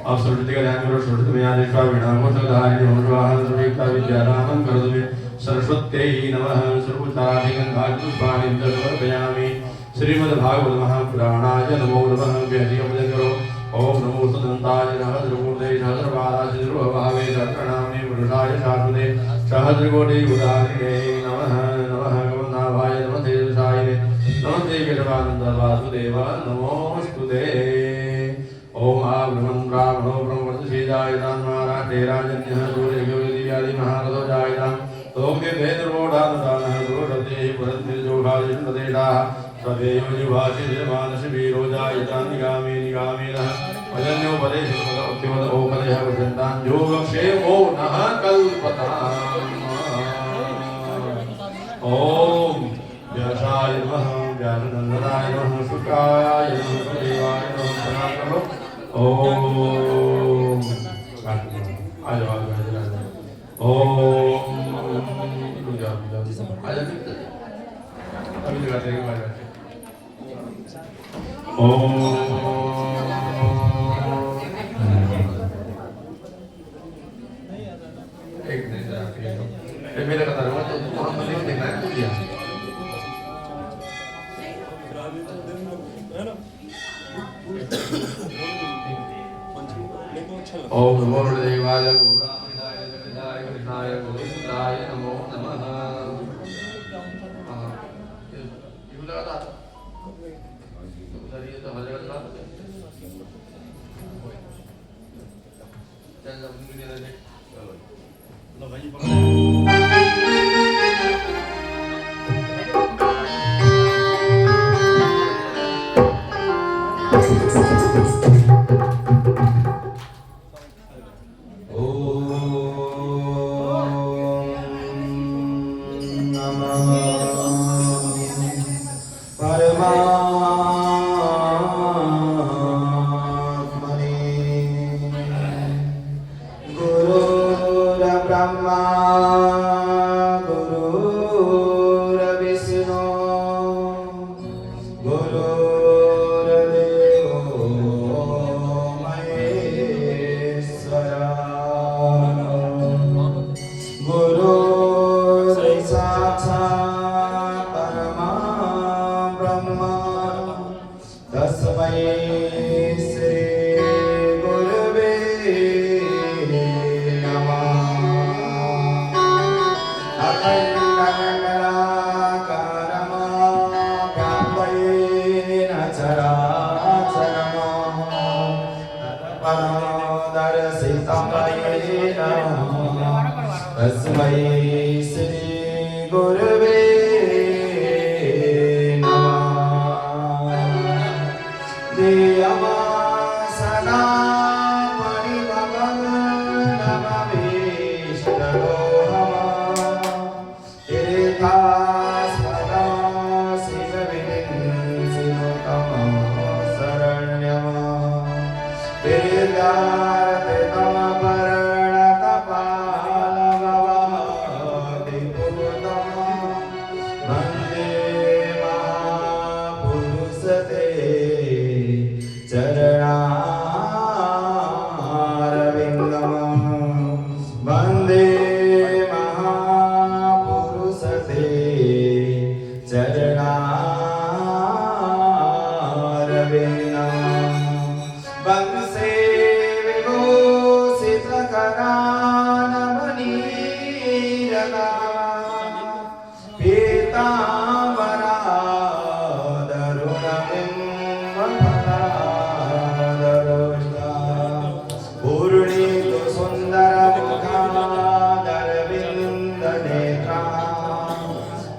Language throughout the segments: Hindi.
अब सरस्वती का ध्यान करो। सरस्वती में आदित्य विनामो सदारि होमवाहन सुविक्ता विद्यारामं करोतु सरस्वत्यै नमः। सर्वोच्चारणि गन्धानि पुष्पाणि समर्पयामि। श्रीमद्भागवत महापुराणाय नमो नमः। व्याधिक पूजन करो। ओम नमो सदन्ताय सहस्रकोटि सहस्रपादाय सर्वभावे सहस्रनाम्ने पुरुषाय शाश्वते सहस्रकोटि उदाहरणे नमः। नमः गमनाभाय नमस्ते देवसायिने नमस्ते केशवानंद वासुदेव नमोस्तुते। ओम ब्रह्मन् ब्राह्मणो ब्रह्मवर्चसेजायतान् महाराष्ट्रे राजन्यः सूर्यज्योतिर्यादि महारथो जायतान् लोके वेदरोढानुदानः दोषते पुरन्निर्जोषादिष्णदेशाः तदेव जिह्वाचिर्मानसवीरो जायतान् निगामे निगामेनः वजन्योपदेशोपदेशः वसन्तान् योगक्षेमो नः कल्पताम्। ओम व्यासाय नमः व्यासनन्दनाय नमः शुक्राय नमः देवाय नमः प्रणाम। ओम आजा ओम आजा अभी लगाते हैं ओम एक मिनट मेरा कथा रहा तो वहाँ मंदिर देखना है तो दिया ओम नमो देवाय गोविंदाय जगदाय कृष्णाय गोविंदाय नमो नमः। ये लगा था उधर ये तो हर जगह था चल जब मुझे दे लो भाई पकड़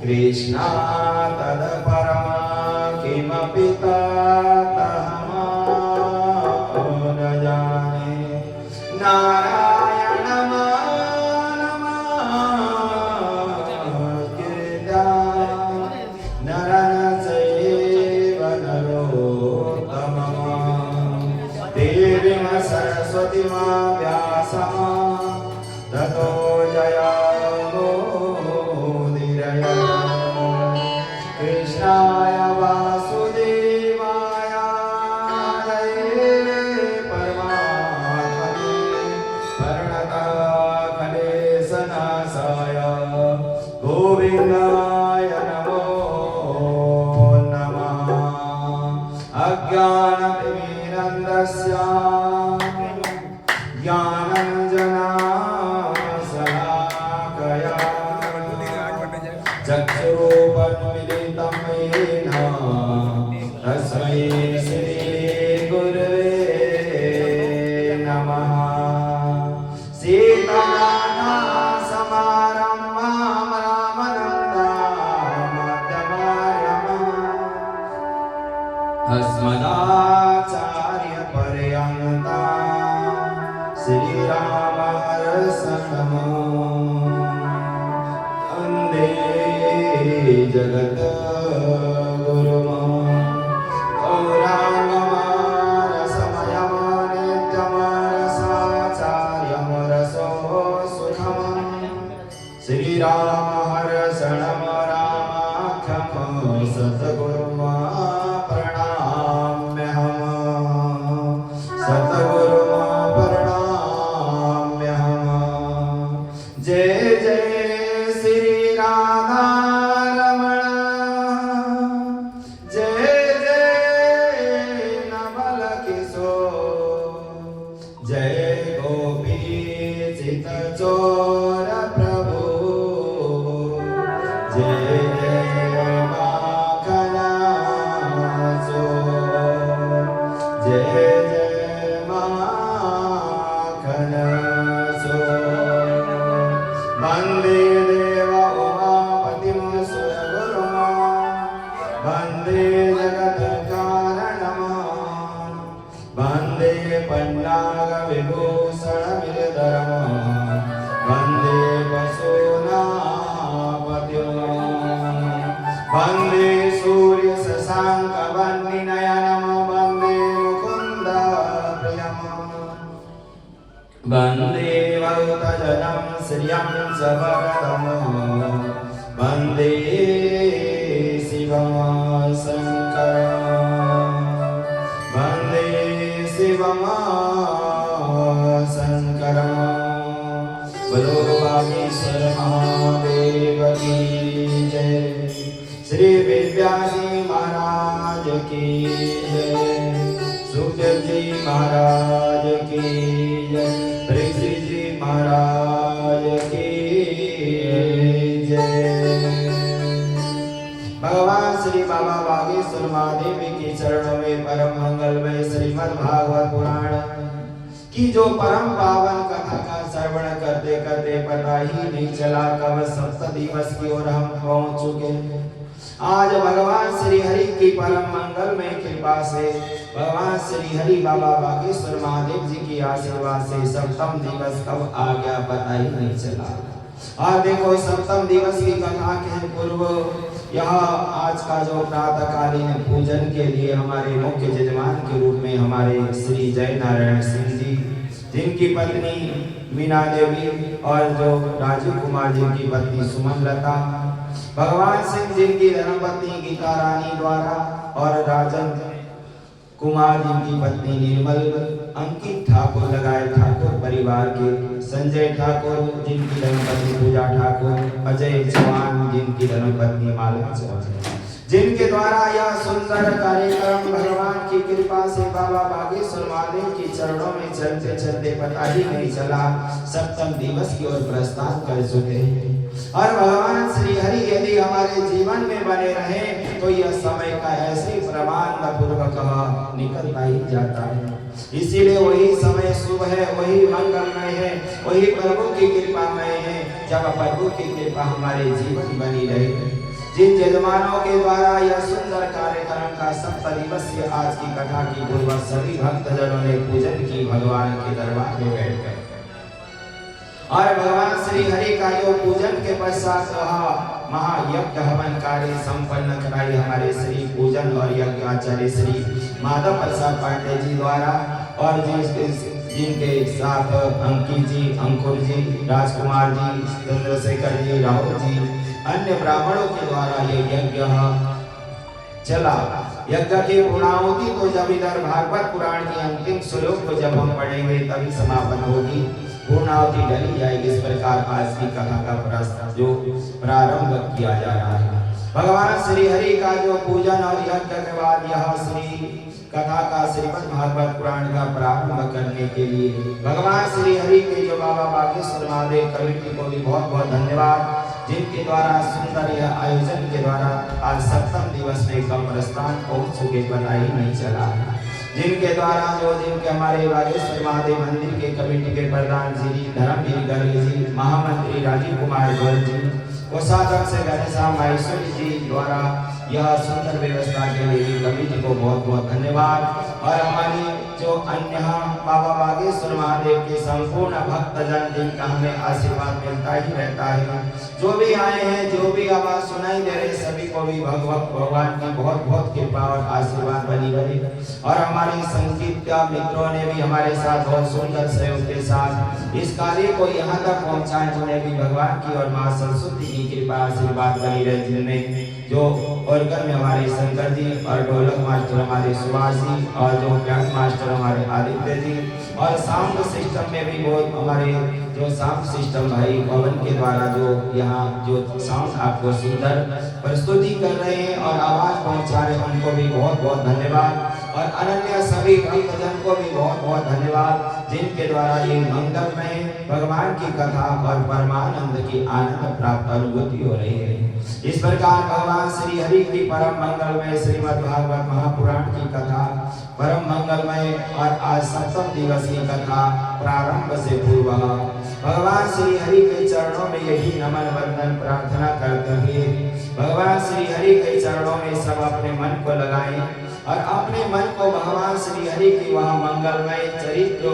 कृष्णा तदपरमा किमपि ततः न जाने नारायणमानमस्कृत्य नरं चैव नरोत्तमं देवीं सरस्वतीं व्यासं ततो जयामो कृष्णाय वासुदेवाय हरे परमात्मने श्री राम रसनमो वंदे जगत गुरुमा श्री राम हर्षणम रामाख्यम सतगुरुमा प्रणाम्यहम् सतगुरुमा प्रणाम्यहम्। जय जय श्री राधा रमण जय जय नवल किशोर जय गोपी चित चोर प्रभु जय जय माखन चोर जय जय माखन चोर। वंदे देव उमापतिं सुरगुरुं वंदे जगत कारणं वंदे पन्नाग विभूषण विरधरं वंदे वसुनापतिं वंदे सूर्य शशांक वह्निनयनं वंदे मुकुंद प्रियं वंदे भक्तजनं श्रियं सबरदं वंदे शिवं शंकरं वंदे शिवं शंकरं। बोलो बागेश्वर महादेव की जय। श्री विद्यासी महाराज की जय। सुखदेव जी महाराज की जय। ऋषि जी महाराज की जय। भगवान श्री बाबा बागेश्वर महादेव के चरणों में परम मंगलमय श्रीमद् भागवत पुराण की जो परम पावन कथा का श्रवण करते करते पता ही नहीं चला कब सप्त दिवस की ओर हम पहुंच चुके। आज भगवान श्री हरि की परम मंगलमय कृपा से भगवान श्री हरि बाबा बागेश्वर महादेव जी की आशीर्वाद से सप्तम दिवस कब आ गया पता ही नहीं चला। और देखो सप्तम दिवस की कथा के पूर्व यहाँ आज का जो प्रातःकालीन पूजन के लिए हमारे मुख्य यजमान के रूप में हमारे श्री जय नारायण सिंह जी जिनकी पत्नी मीना देवी और जो राजीव कुमार जी की पत्नी सुमन लता भगवान सिंह जिनकी धर्मपत्नी गीता रानी द्वारा और राजन कुमार जिनकी पत्नी निर्मल अंकित ठाकुर लगाए ठाकुर परिवार के संजय ठाकुर जिनकी धर्मपत्नी पूजा ठाकुर अजय चौहान जिनकी धर्मपत्नी माला चौहान जिनके द्वारा यह सुंदर कार्यक्रम भगवान की कृपा से बाबा बागेश्वर महादेव के चरणों में चलते चलते पता ही नहीं चला सप्तम दिवस की ओर प्रस्थान कर चुके। और भगवान श्री हरि यदि हमारे जीवन में बने रहे तो यह समय का ऐसे प्रमाण पूर्वक निकलता ही जाता है। इसीलिए वही समय शुभ है वही मंगलमय है वही प्रभु की कृपामय है जब प्रभु की कृपा हमारे जीवन बनी रहे। जिन यजमानों के द्वारा यह सुंदर कार्यक्रम का सप्त दिवसीय आज की कथा की पूर्व सभी भक्तजनों ने पूजन की भगवान के दरबार में बैठकर और भगवान श्री हरि का जो पूजन के पश्चात महायज्ञ हवन कार्य संपन्न कराई हमारे श्री पूजन और यज्ञ आचार्य श्री माधव प्रसाद पांडे जी द्वारा और जिनके साथ अंकित जी अंकुर जी राजकुमार जी चंद्रशेखर जी राहुल जी अन्य ब्राह्मणों के द्वारा ये यज्ञ चला। यज्ञ की पूर्णाहुति तो जब इधर भागवत पुराण की अंतिम श्लोक को जब हम पढ़ेंगे तभी समापन होगी पूर्णाहुति डली जाएगी। इस प्रकार आज की कथा का जो प्रारंभ किया जा रहा है भगवान श्री हरि का जो पूजन और यज्ञ के बाद यह श्री कथा का श्रीमद् भागवत पुराण का प्रारंभ करने के लिए भगवान श्री हरि के जो बाबा बागेश्वर महादेव कमेटी को भी बहुत बहुत धन्यवाद जिनके द्वारा सुंदर यह आयोजन के द्वारा आज सप्तम दिवस में कब प्रस्थान पहुंच चुके पता ही नहीं चला। जिनके द्वारा जिनके हमारे बागेश्वर महादेव मंदिर के कमेटी के प्रधान श्री धर्मवीर गर्ग जी महामंत्री राजीव कुमार गोयल जी कोषाध्यक्ष से घनश्याम माहेश्वरी जी द्वारा यह सुंदर व्यवस्था के लिए कमेटी को बहुत बहुत धन्यवाद। और हमारी जो अन्य बाबा बागेश्वर महादेव के संपूर्ण भक्तजन जिनका हमें आशीर्वाद मिलता ही रहता है, जो भी आए हैं, जो भी आवाज सुनाई दे रही, सभी को भी भगवान की बहुत बहुत कृपा और आशीर्वाद बनी रहे। और हमारे संगीत मित्रों ने भी हमारे साथ बहुत सुंदर सहयोग के साथ इस कार्य को यहाँ तक पहुँचाए, उन्हें भी भगवान की और माँ सरस्वती की कृपा आशीर्वाद बनी रहे। जिनमें जो ऑर्गन में हमारे शंकर जी और ढोलक मास्टर हमारे सुभाष जी और जो बैंड मास्टर हमारे आदित्य जी, और साउंड सिस्टम में भी बहुत हमारे जो साउंड सिस्टम भाई पवन के द्वारा जो यहाँ जो साउंड आपको सुंदर प्रस्तुति कर रहे हैं और आवाज पहुंचा रहे हैं, उनको भी बहुत बहुत धन्यवाद। और अनन्य सभी भक्तजन को भी बहुत बहुत धन्यवाद, जिनके द्वारा ये मंगलमय भगवान की कथा और परमानंद की आनंद प्राप्त अनुभूति हो रही है। इस प्रकार भगवान श्री हरि की परम मंगलमय श्रीमद् भागवत महापुराण की कथा परम मंगलमय और आज सप्तम दिवस की कथा प्रारंभ से पूर्व भगवान श्री हरि के चरणों में यही नमन वंदन प्रार्थना करते हुए भगवान श्री हरि के चरणों में सब अपने मन को लगाएं और अपने मन को भगवान श्री हरि की वह मंगलमय चरित्र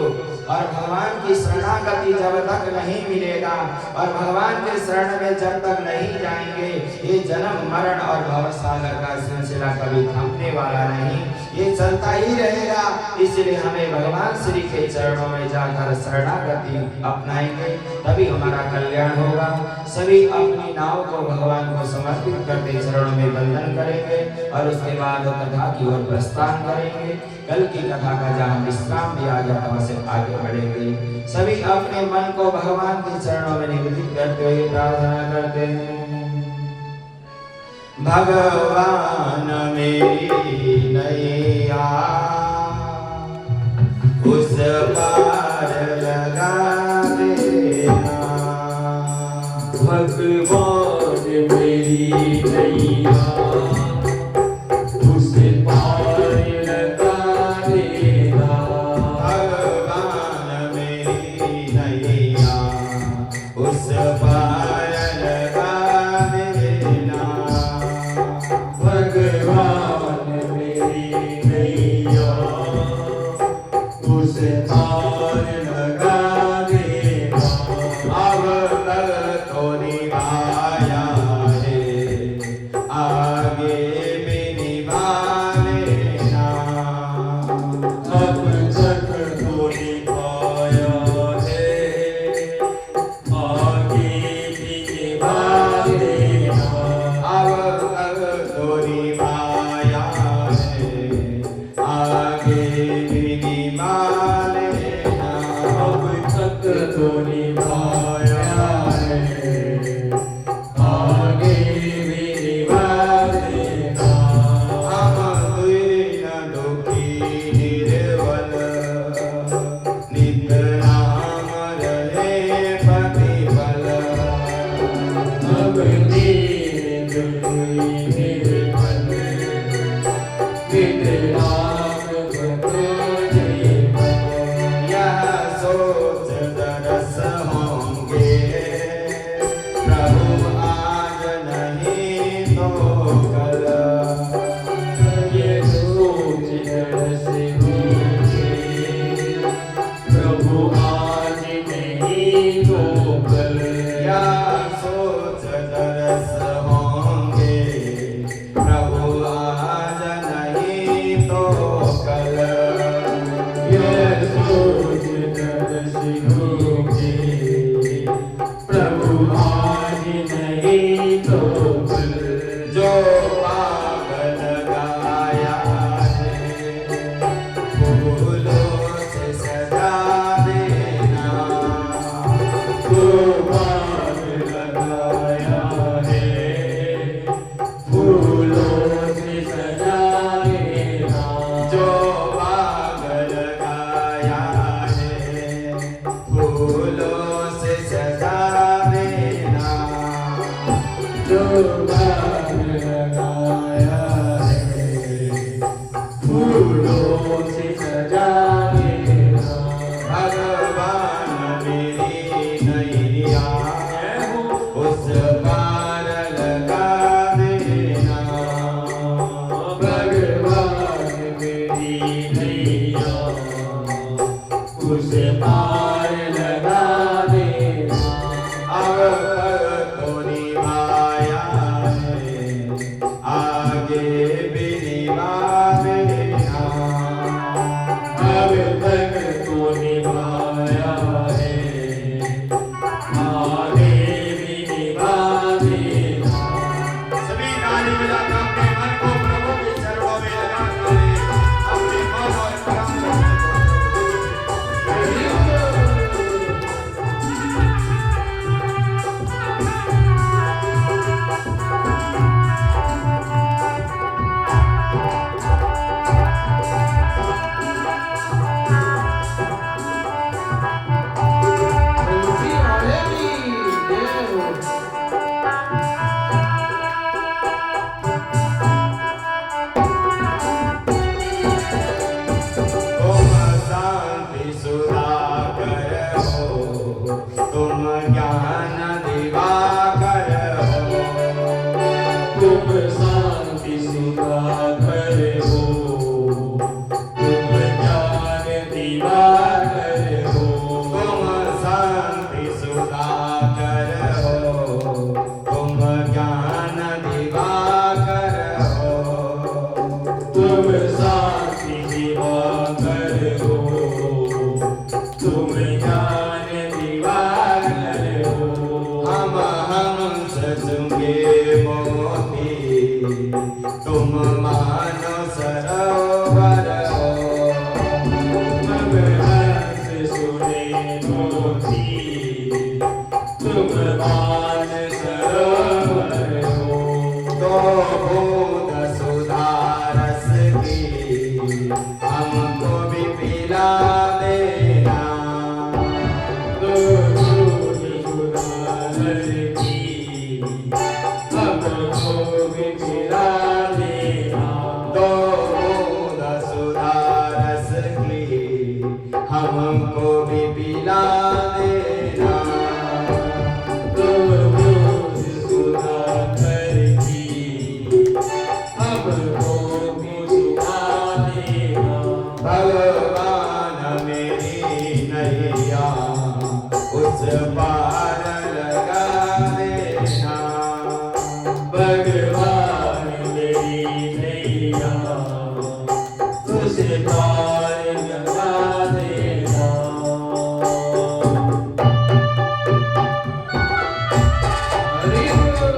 और भगवान की शरणागति जब तक नहीं मिलेगा और भगवान के शरण में जब तक नहीं जाएंगे, ये जन्म मरण और भवसागर का सिलसिला कभी थमने वाला नहीं, ये चलता ही रहेगा। इसलिए हमें भगवान श्री के चरणों में जाकर शरणागति अपनाएंगे, तभी हमारा कल्याण होगा। सभी अपनी नाव को भगवान को समर्पित करके चरणों में वंदन करेंगे और उसके बाद कथा की ओर प्रस्थान करेंगे। कल की कथा का जहाँ विश्राम दिया गया वहाँ से आगे बढ़ेंगे। सभी अपने मन को भगवान के चरणों में निवेदित करते हुए प्रार्थना करते हैं। भगवान मेरी नैया उस पार लगा देना, भगवान मेरी नैया उस पार लगा देना, भगवान मेरी नैया उस पार लगा देना, भगवान मेरी नैया उस पार लगा देना। अब तक तो निभाया है, आगे भी निभा लेना, अब तक तो निभाया है, आगे भी निभा देना। अब तक तो निभाया है, आगे भी निभा लेना, अब पार लगा देना। अब भक्तों निभाया है, आगे भी निभा देना। अब तक तो निभाया है, आगे भी निभा देना। सभी ताली बजाकर अपने मन को प्रभु के चरणों में लगा करें, अपने मन और प्राण को तुलसी वाले की जय हो। तुम शांति सुधाकर हो, तुम ज्ञान दिवाकर हो। तुम शांति सुधाकर हो, तुम ज्ञान दिवाकर हो। तुम शांति सुधाकर हो, तुम ज्ञान दिवाकर हो। तुम शांति दिवाकर हो, तुम ज्ञान दिवाकर हो। हम हंस चुंगे मोती, तुम मानो सरोवर हो। हम हंस सुने मोती, तुम मान सरोवर हो। तो बूंद सुधा रस की हमको भी पिला देना। तो दूध सुधार की हमको भी पिला देना। तो बूंद सुधा रस की हमको भी पिला देना। तो दूध सुधार की हमको भी पिला देना। भगवान मेरी नैया उस पार लगा देना। भगवान मेरी नैया उस पार लगा देना। हरि बोल।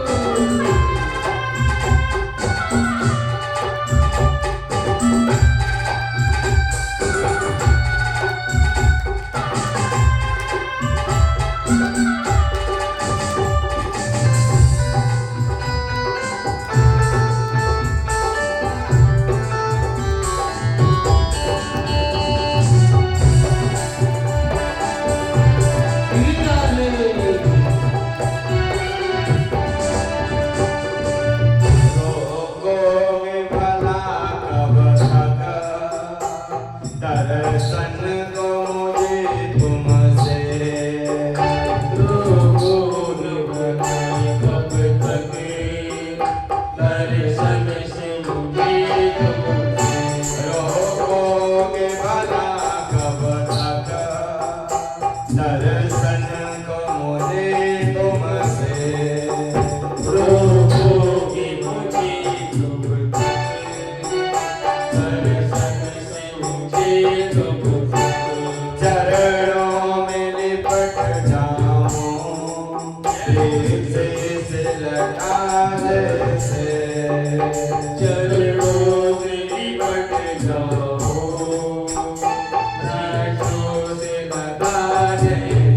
रोको में भला कब तक, दर्शन को मुझे तुमसे। रोकोगे भला कब तक, दर्शन को मुझे तुमसे। चरणों में लिपट जाऊं, से लटा जैसे। चरणों में लिपट जाओ, राजों से लगा जैसे।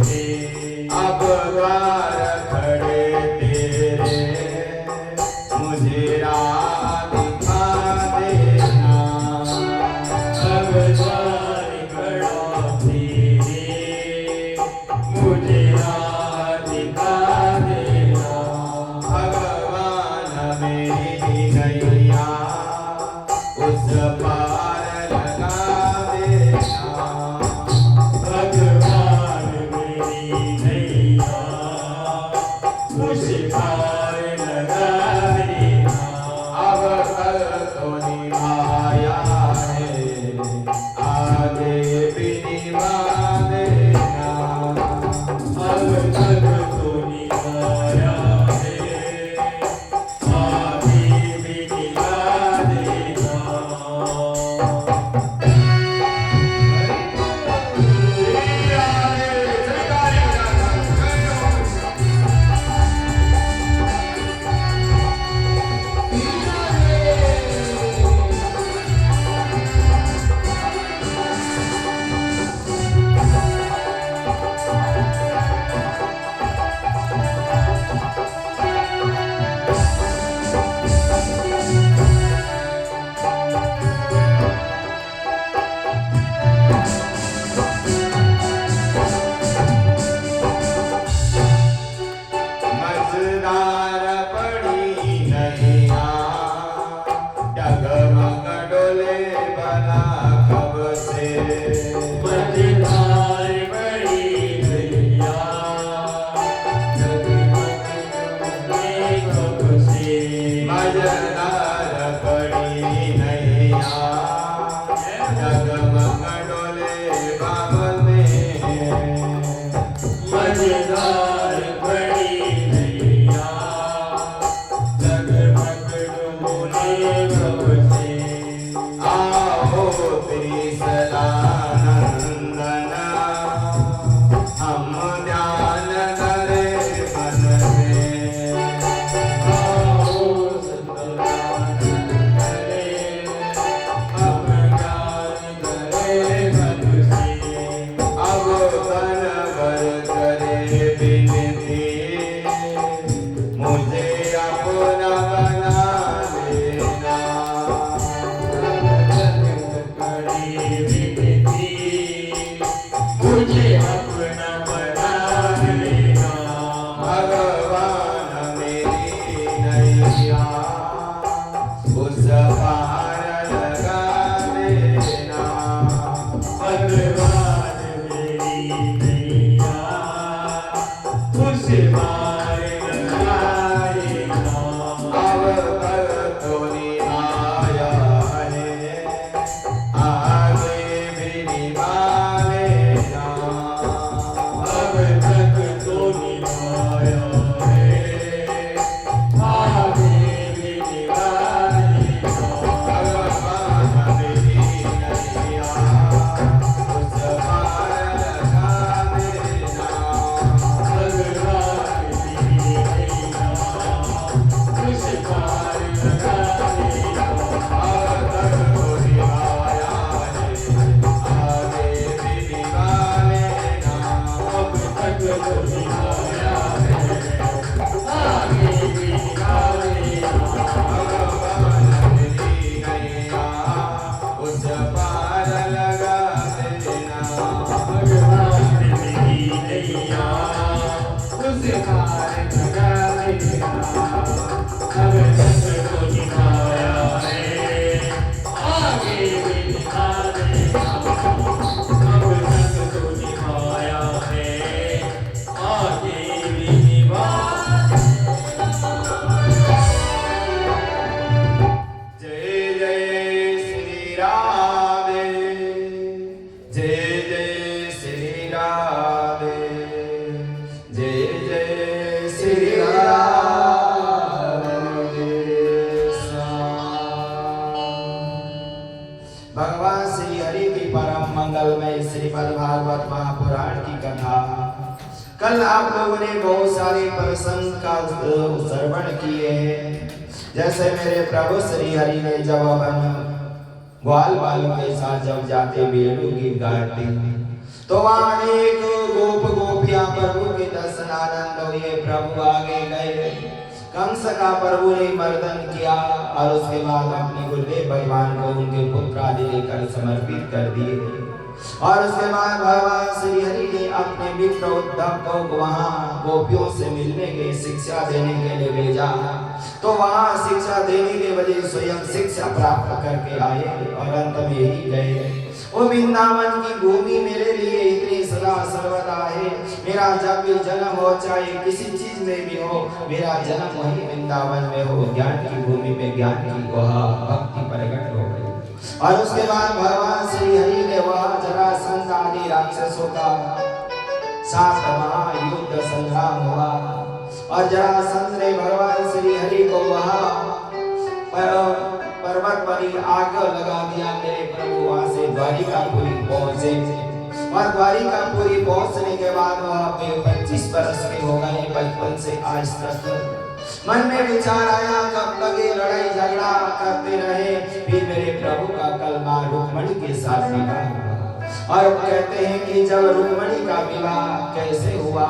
मजेदार बड़ी नैया जगमग डुबोले प्रभु से आओ तेरी सदानंदन हम ध्यान करे मन में आओ सदानंद करे हम ध्यान करे मन से अब तन भर करे बिनती मुझे अपना बना लेना करी बिनती मुझे अपना बना लेना भगवान मेरी नैया उस पार लगा देना भगवान मेरी नैया उस पार लगा देना अब भक्तों ने आया है आगे भी निभा लेना अब भक्तों ने आया है आगे भी निभा लेना भगवान मेरी नैया उस पार लगा देना भगवान मेरी नैया उस पार लगा देना अब भक्तों ने आया है आगे भी निभा लेना अब भक्तों ने आया है आगे भी निभा लेना भगवान मेरी नैया उस पार लगा देना भगवान मेरी नैया उस पार लगा देना अब भक्तों ने आया है आगे भी निभा लेना अब भक्तों ने आया है आगे भी निभा जय जय श्री राधे जय जय श्री राधे जय जय श्री राधे भगवान श्री हरि की परम मंगलमय श्रीमद् भागवत महापुराण की कथा। कल आप लोगों ने बहुत सारे प्रसंग का श्रवण किए हैं। जैसे मेरे प्रभु श्री हरि ने जब अपन ग्वाल बालों के साथ जब जाते बेड़ू गीत गाते तो वहां अनेक गोप गोपियां प्रभु के दर्शन आनंद हुए। प्रभु आगे गए, कंस का प्रभु ने मर्दन किया और उसके बाद अपने गुरुदेव भगवान को उनके पुत्र आदि लेकर समर्पित कर दिए। और उसके बाद भगवान श्री हरि ने अपने मित्र उद्धव को वहां गोपियों से मिलने के शिक्षा देने के लिए भेजा। तो वहां शिक्षा देने के वजह स्वयं शिक्षा प्राप्त करके आए और अंत में ही गए। वो वृंदावन की भूमि मेरे लिए इतनी सदा सर्वदा है। मेरा जब भी जन्म हो, चाहे किसी चीज में भी हो, मेरा जन्म वही वृंदावन में हो। ज्ञान की भूमि में ज्ञान की वहाँ भक्ति प्रकट हो गई। और उसके बाद भगवान श्री हरि ने वहाँ जरासंध आदि राक्षसों का साथ महायुद्ध संग्राम हुआ। और जरासंध ने भगवान श्री हरि को वहाँ पर्वत पर ही आग लगा दिया। मेरे प्रभु वहाँ से द्वारिकापुरी पहुँचे और द्वारिकापुरी पहुँचने के बाद वहाँ पे 25 बरस के हो गए। बचपन से आज तक मन में विचार आया कब तक ये लड़ाई झगड़ा करते रहे। फिर मेरे प्रभु का कल मां रुक्मणी के साथ विवाह हुआ। और कहते हैं कि जब रुक्मणी का विवाह कैसे हुआ,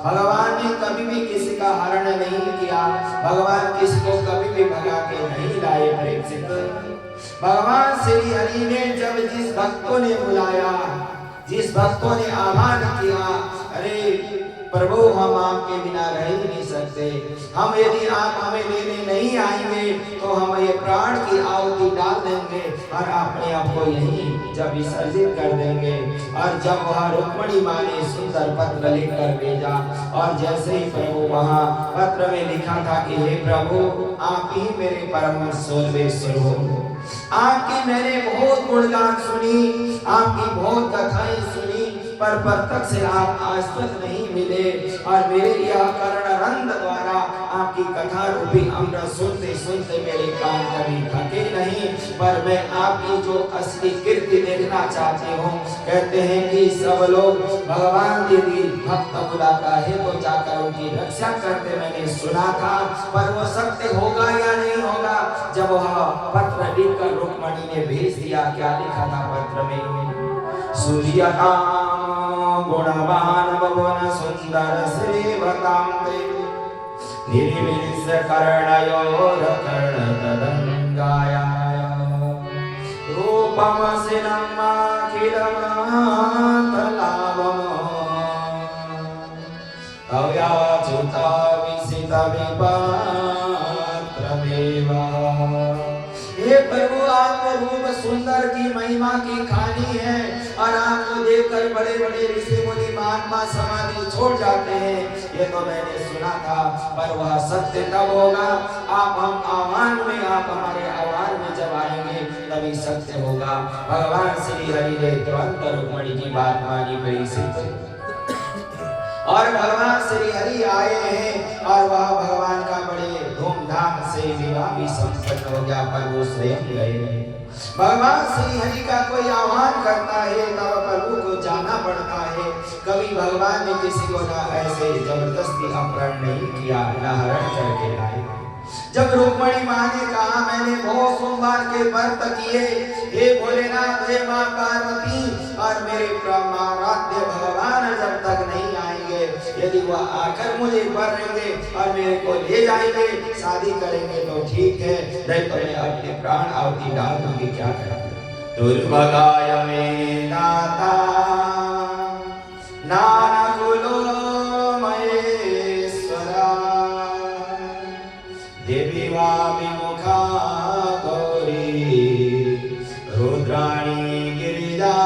भगवान ने कभी भी किसी का हरण नहीं किया। भगवान किसी को कभी भी भगा के नहीं लाए। प्रेक्षित भगवान श्री हरि ने जब जिस भक्तों ने बुलाया, जिस भक्तों ने आह्वान किया, अरे प्रभु हम आपके बिना रह ही नहीं सकते। हम यदि आप हमें लेने नहीं आएंगे तो हम ये प्राण की आहुति डाल देंगे और अपने आप को यहीं जब विसर्जित कर देंगे। और जब वह रुक्मणी माँ ने सुंदर पत्र लिखकर भेजा और जैसे ही प्रभु वहाँ पत्र में लिखा था कि हे प्रभु आप ही मेरे परम सर्वेश्वर हो। आपकी मैंने बहुत गुणगान सुनी, आपकी बहुत कथाएं सुनी, पर प्रत्यक्ष से आप आज तक नहीं मिले और मेरे यह कर्ण रंध द्वारा आपकी कथा रूपी अमृत सुनते सुनते मेरे कान कभी थके नहीं। पर मैं आपकी जो असली कीर्ति देखना चाहती हूँ। कहते हैं कि सब लोग भगवान यदि भक्त बुलाता है तो जाकर उनकी रक्षा करते मैंने सुना था, पर वो सत्य होगा या नहीं होगा। जब वह पत्र लिखकर रुक्मणी ने भेज दिया, क्या लिखा था पत्र में? सूर्यतां गुणवान भुवन सुंदर सेवतां ते निर्विलिस्य कर्णयोर कर्णतदंगाय रूपमसिनं अखिलमातलावम् तव्याच्युता विसितविपात्रमेव। हे प्रभु, आप रूप सुंदर की महिमा की खानी है और आपको देखकर बड़े बड़े ऋषि मुनि महात्मा समाधि छोड़ जाते हैं, ये तो मैंने सुना था। पर वह सत्य तब होगा आप हम आह्वान में, आप हमारे आह्वान में जब आएंगे तभी सत्य होगा। भगवान श्री हरि ने तुरंत रुक्मणी की बात मानी परीक्षित और भगवान श्री हरि आए हैं और वह भगवान का बड़े धूमधाम से विवाह भी संपन्न हो गया। पर वो स्वयं गए। भगवान श्री हरि का कोई आह्वान करता है तब प्रभु को जाना पड़ता है। कभी भगवान ने किसी को ना ऐसे जबरदस्ती अपहरण नहीं किया, ना हरण करके लाए। जब रुक्मणी माँ ने कहा मैंने बहुत सोमवार के व्रत किए, हे भोलेनाथ, हे माँ पार्वती, और मेरे प्राणाराध्य भगवान जब तक नहीं आएंगे, यदि वह आकर मुझे वरेंगे और मेरे को ले जाएंगे, शादी करेंगे तो ठीक है, नहीं तो मैं अपने प्राण आहुति डाल दूंगी। क्या करूं? दुर्भगाय मे दाता नानकुलो महेश्वरा देवी वा विमुखा गौरी रुद्राणी गिरिजा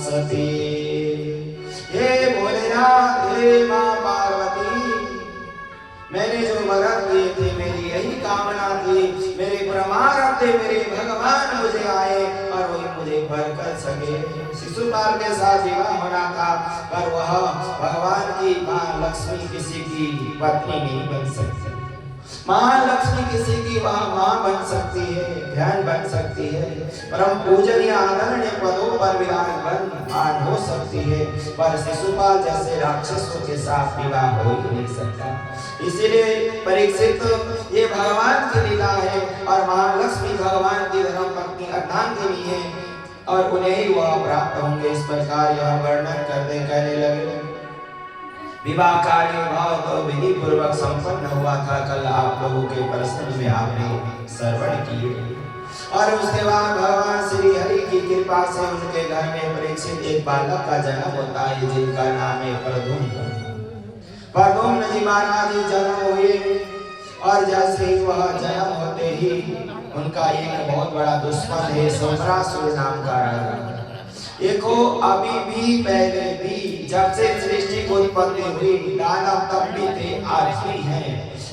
सती। हे भोलेनाथ, हे माँ पार्वती, मैंने जो व्रत किए थे मेरी यही कामना थी, मेरे परमाराध्य मेरे भगवान मुझे आए और वही मुझे वर कर सके। शिशुपाल के साथ विवाह होना था, पर वह भगवान की माँ लक्ष्मी किसी की पत्नी नहीं बन सकती। महालक्ष्मी किसी की वह माँ बन सकती है, ध्यान बन सकती है, परम पूजनीय आदरणीय पदों पर विराजमान हो सकती है, पर शिशुपाल जैसे राक्षसों के साथ विवाह हो ही नहीं सकता। इसीलिए परीक्षित, ये भगवान की लीला है और महालक्ष्मी भगवान की धर्म पत्नी अर्धांगिनी है और उन्हें ही वह प्राप्त होंगे। इस प्रकार यह वर्णन करते कहने लगे। विवाह कार्य भाव तो विधि पूर्वक संपन्न हुआ था। कल आप लोगों के प्रश्न में आपने श्रवण किए और उसके बाद भगवान श्री हरि की कृपा से उनके घर में परीक्षित एक बालक का जन्म होता है जिनका नाम है प्रद्युम्न। प्रद्युम्न जी महाराज जन्म हुए और जैसे ही वह जन्म होते ही उनका एक बहुत बड़ा दुश्मन है संबरासुर नाम का राजा। देखो अभी भी पहले भी जब से सृष्टि की उत्पत्ति हुई दानव तब भी थे, आज भी हैं।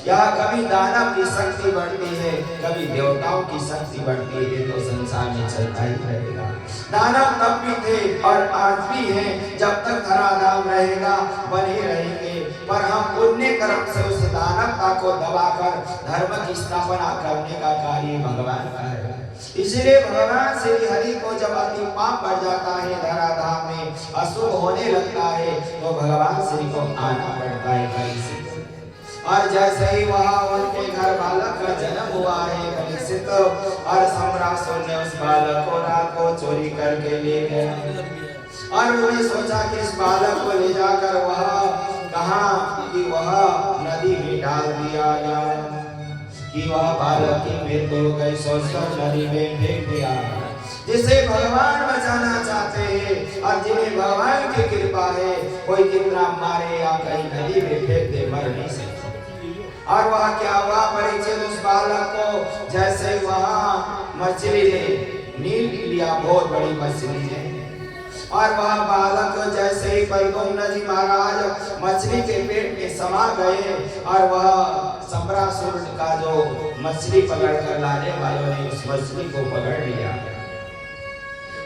यह कभी दानव की शक्ति बढ़ती है, कभी देवताओं की शक्ति बढ़ती है, तो संसार में चलता ही रहेगा। दानव तब भी थे और आज भी हैं, जब तक धराधाम रहेगा बने रहेंगे। पर हम पुण्य कर्म से उस दानवता को दबाकर धर्म की स्थापना करने का कार्य भगवान का है। इसलिए भगवान श्री हरि को जब अति पाप बढ़ जाता है, धराधाम में अशुभ होने लगता है, तो भगवान श्री को आना पड़ता है परीक्षित। और जैसे ही वहाँ उनके घर बालक का जन्म हुआ है परीक्षित, और सम्रासुर ने उस बालक को रात को चोरी करके ले गया और उन्हें सोचा कि इस बालक को ले जाकर वह कहाँ कि वह नदी में डाल दिया जाए, कि वह बालक की मृत्यु हो गई, सोचकर नदी में फेंक दिया। जिसे भगवान बचाना चाहते हैं और जिन्हें भगवान की कृपा है, कोई कितना मारे या कहीं नदी में फेंक दे, मर नहीं सकते। और वह क्या हुआ परीक्षित, उस बालक को जैसे वहाँ मछली ने नील लिया, बहुत बड़ी मछली है, और वह बालक जैसे ही प्रद्युम्न जी महाराज मछली के पेट में समा गए और वह सम्रासुर का जो मछली पकड़ कर लाने वालों ने उस मछली को पकड़ लिया।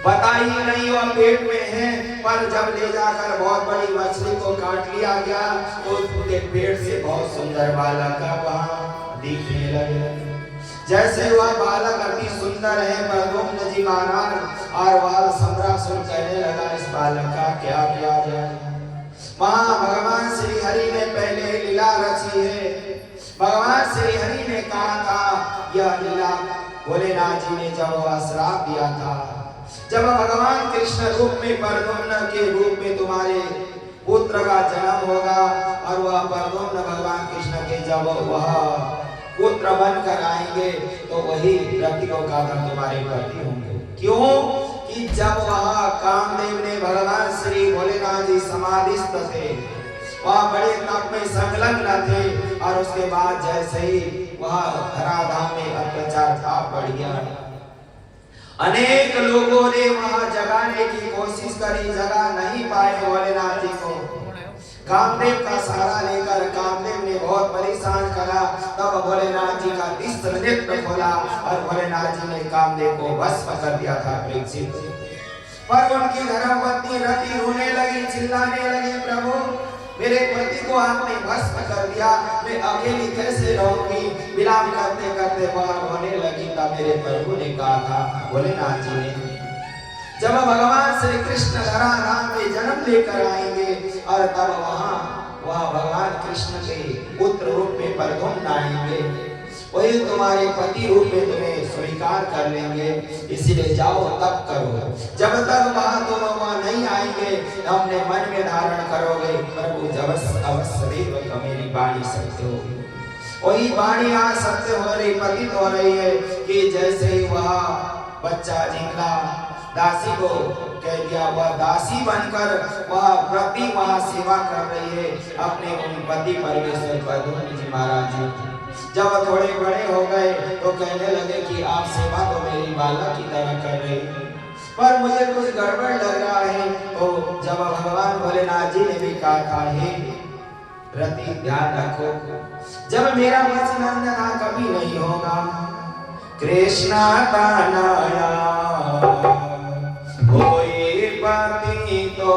पता ही नहीं वह पेट में है, पर जब ले जाकर बहुत बड़ी मछली को काट लिया गया तो उसके पेट से बहुत सुंदर बालक वहां दिखने लगे। जैसे वह बालक अति सुंदर है, प्रद्युम्न जी महाराज और वह सम्रासुर कहने लगा इस बालक का क्या किया जाए। वहां भगवान श्री हरि ने पहले लीला रची है। भगवान श्री हरि ने कहा था यह लीला भोलेनाथ जी ने जब वह श्राप दिया था, जब भगवान कृष्ण रूप में प्रद्युम्न के रूप में तुम्हारे पुत्र का जन्म होगा और वह प्रद्युम्न भगवान कृष्ण के जब वह पुत्र बनकर आएंगे तो वही प्रतिलोका का तुम्हारे पति होंगे। क्यों कि जब वह कामदेव ने भगवान श्री भोलेनाथ जी समाधिस्थ थे, वह बड़े तप में संलग्न थे और उसके बाद जैसे ही वह धराधाम में अत्याचार ताप बढ़ गया, अनेक लोगों ने वहां जगाने की कोशिश करी, जगा नहीं पाए भोलेनाथ जी को। कामदेव का सहारा लेकर कामदेव ने बहुत परेशान करा, तब भोलेनाथ जी का तीसरा नेत्र खोला और भोलेनाथ जी ने कामदेव को भस्म कर दिया था परीक्षित। पर उनकी धर्मपत्नी रति रोने लगी, चिल्लाने लगी, प्रभु मेरे पति को आपने भस्म कर दिया, मैं अकेली कैसे रहूंगी। विलाप करते करते वह रोने लगी। तब मेरे प्रभु ने कहा था, भोलेनाथ जी ने जब भगवान श्री कृष्ण धराधाम में जन्म लेकर आएंगे और तब वह भगवान कृष्ण के पुत्र रूप में प्रद्युम्न आएंगे, वही तुम्हारे पति रूप में तुम्हें स्वीकार कर लेंगे, इसीलिए जाओ तप करो। जब तक वहां तुम वहां नहीं आएंगे हमने मन में धारण करोगे, प्रभु जब अवश्य मेरी वाणी सत्य होगी। वही वाणी आज सत्य हो रही, प्रतीत हो रही है कि जैसे ही वह बच्चा निकला, दासी को कह दिया, वह दासी बनकर वह प्रति वहां सेवा कर रही है अपने उन पति परमेश्वर प्रद्युम्न जी महाराज जी। जब थोड़े बड़े हो गए तो कहने लगे कि आप सेवा तो मेरी बालक की तरह कर रही है, पर मुझे कुछ गड़बड़ लग रहा है। तो जब भगवान भोलेनाथ जी ने भी कहा था, हे रति ध्यान रखो, जब मेरा वचन अन्यथा कभी नहीं होगा। कृष्णा तानाया कोई पति तो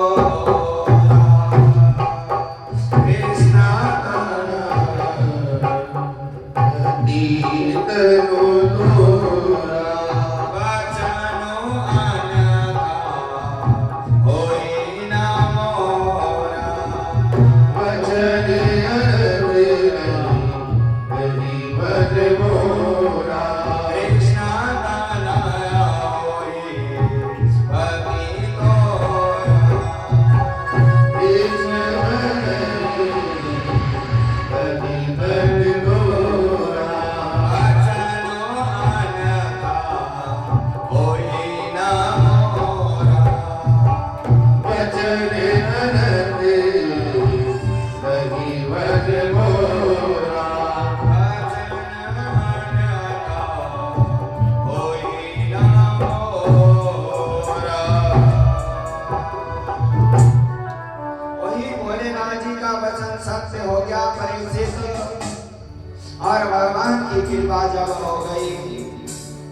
और भगवान की कृपा जब हो गई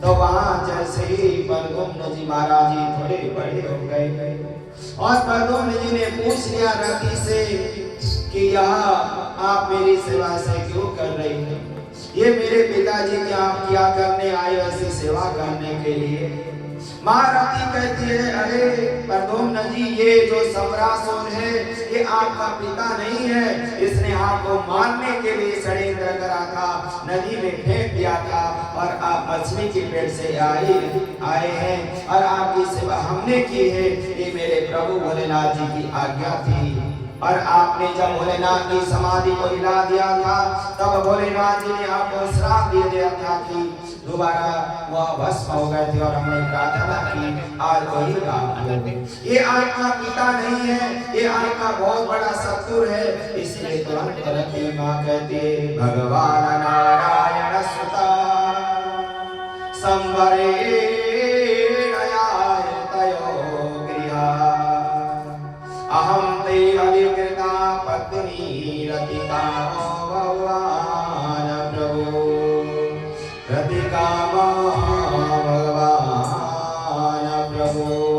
तो वहां जैसे ही प्रद्युम्न जी महाराज जी थोड़े बड़े हो गए और प्रद्युम्न जी ने पूछ लिया रति से कि यह आप मेरी सेवा से क्यों कर रही हैं? ये मेरे पिताजी के आप क्या करने आए, ऐसी सेवा करने के लिए। माँ रति कहती है, अरे प्रद्युम्न जी, ये जो सम्रासुर है ये आपका पिता नहीं है, इसने आपको मारने के लिए षड्यंत्र करा था, नदी में फेंक दिया था और आप मछली के पेट से आए हैं और आपकी सेवा हमने की है। ये मेरे प्रभु भोलेनाथ जी की आज्ञा थी। और आपने जब भोलेनाथ की समाधि को हिला दिया था तब भोलेनाथ जी ने आपको श्राप दे दिया था कि दोबारा वह भस्म हो गए थे और हमने प्रार्थना की आज वही आप। ये आपका पिता नहीं है, ये आपका बहुत बड़ा शत्रु है। इसलिए तुरंत रति माँ कहती है, भगवान नारायण सुता संवरे अहम ते अधिकृता पत्नी रतिका भगवान प्रभु रतिका भगवान प्रभु।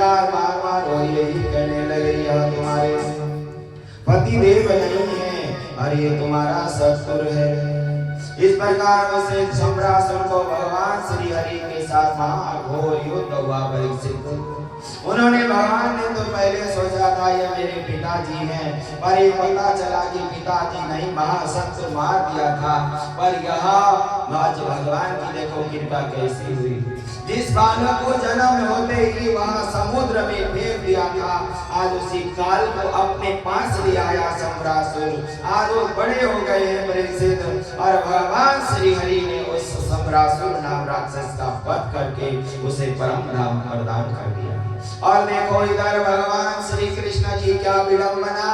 प्रकार बार बार वो यही कहने लगे, यह तुम्हारे पति देव नहीं है और ये तुम्हारा शत्रु है। इस प्रकार उसे शंबरासुर को भगवान श्री हरि के साथ महाघोर युद्ध हुआ परीक्षित। उन्होंने भगवान ने तो पहले सोचा था ये मेरे पिताजी हैं, पर ये पता चला कि पिताजी नहीं महाशत्रु मार दिया था। पर यहाँ आज भगवान की देखो कृपा कैसी हुई। जिस बालक को जन्म होते ही वहाँ समुद्र में फेंक दिया था, आज उसी काल को अपने पास ले आया शंबरासुर। आज वो बड़े हो गए हैं परीक्षित, और भगवान श्री हरि ने उस शंबरासुर नाम राक्षस का वध करके उसे परम धाम प्रदान कर दिया। और देखो इधर भगवान श्री कृष्ण जी क्या विडंबना,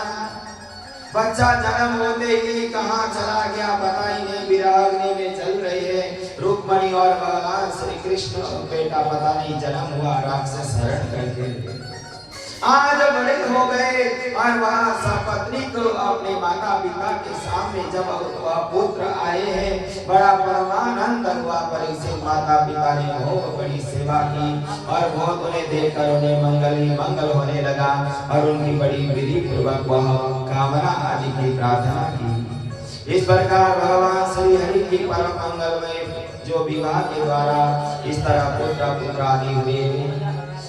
बच्चा जन्म होते ही कहाँ चला गया पता ही नहीं, विराग्नि में चल रहे हैं रुक्मणी और भगवान श्री कृष्ण बेटा पता नहीं जन्म हुआ राक्षस हरण करके। आज बड़े हो गए और वहाँ सपत्नी को अपने माता पिता के सामने जब वह पुत्र आए हैं, बड़ा परमानंद हुआ। परीक्षित माता पिता ने बहुत बड़ी सेवा की और बहुत उन्हें देखकर उन्हें मंगल होने लगा और उनकी बड़ी विधि पूर्वक वह कामना आदि की प्रार्थना की। इस प्रकार भगवान श्री हरि की परम मंगल में जो विवाह के द्वारा इस तरह पुत्र आदि हुए।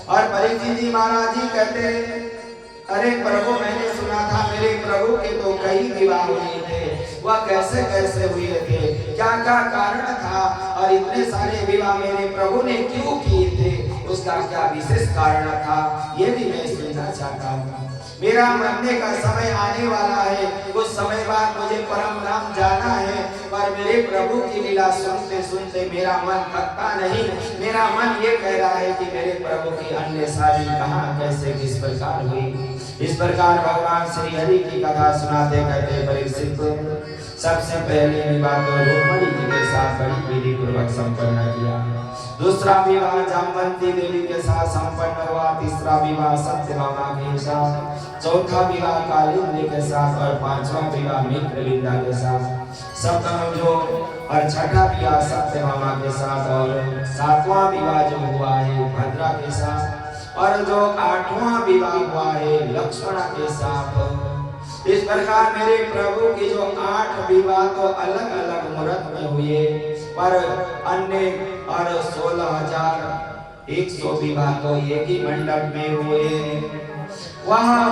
और परीक्षित जी महाराज जी कहते हैं, अरे प्रभु मैंने सुना था मेरे प्रभु के तो कई विवाह हुए थे, वह कैसे कैसे हुए थे, क्या क्या कारण था और इतने सारे विवाह मेरे प्रभु ने क्यों किए थे, उसका क्या विशेष कारण था, ये भी मैं सुनना चाहता हूँ। मेरा मरने का समय आने वाला है, कुछ समय बाद मुझे परम धाम जाना है, पर मेरे प्रभु की लीला सुनते सुनते मेरा मन थकता नहीं। मेरा मन ये कह रहा है कि मेरे प्रभु की अन्य शादी कहाँ कैसे किस प्रकार हुई। इस प्रकार भगवान श्री हरि की कथा सुनाते करते परीक्षित सबसे पहले विवाह तो रुक्मिणी जी के साथ बड़ी विधि पूर्वक संपन्न किया। दूसरा विवाह जामवंती देवी के साथ संपन्न हुआ। तीसरा विवाह सत्यभामा के साथ, चौथा विवाह कालिंदी के साथ और पांचवा विवाह मित्रविंदा के साथ। सप्तम जो और छठा विवाह सत्यभामा के साथ और सातवां विवाह जो हुआ है भद्रा के साथ और जो आठवां विवाह हुआ है लक्ष्मण के साथ। इस प्रकार मेरे प्रभु की जो 8 विवाह तो अलग अलग मुहूर्त में हुए, पर अन्य और 16,100 विवाह तो एक ही मंडप में हुए। वहाँ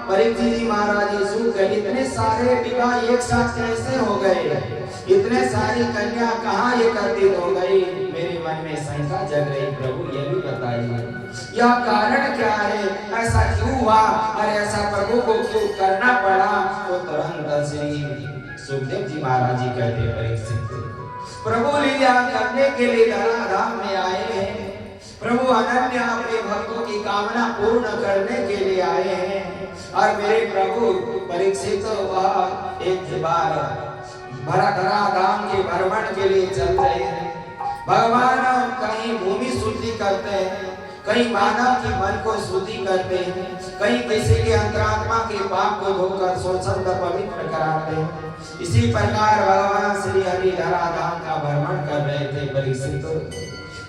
परीक्षित जी महाराज जी के इतने सारे विवाह एक साथ कैसे हो गए, इतने सारी कन्या कहाँ एकत्रित हो गई। मेरे मन में शंका जग रही, प्रभु ये भी बताइए यह कारण क्या है, ऐसा क्यों हुआ और ऐसा प्रभु को क्यों करना पड़ा। तो तुरंत श्री सुखदेव जी महाराज जी कहते परीक्षित प्रभु लीला करने के लिए धराधाम में आए हैं, प्रभु अनन्य अपने भक्तों की कामना पूर्ण करने के लिए आए हैं। और मेरे प्रभु परीक्षित वह एक बार धराधाम के भ्रमण के लिए चल रहे हैं। भगवान कहीं भूमि शुद्धि करते हैं, कहीं मानव की मन को शुद्धि करते हैं, कहीं किसी के अंतरात्मा के पाप को धोकर स्वच्छंद पवित्र कराते हैं। इसी प्रकार भगवान श्री हरि धराधाम का भ्रमण कर रहे थे परीक्षित।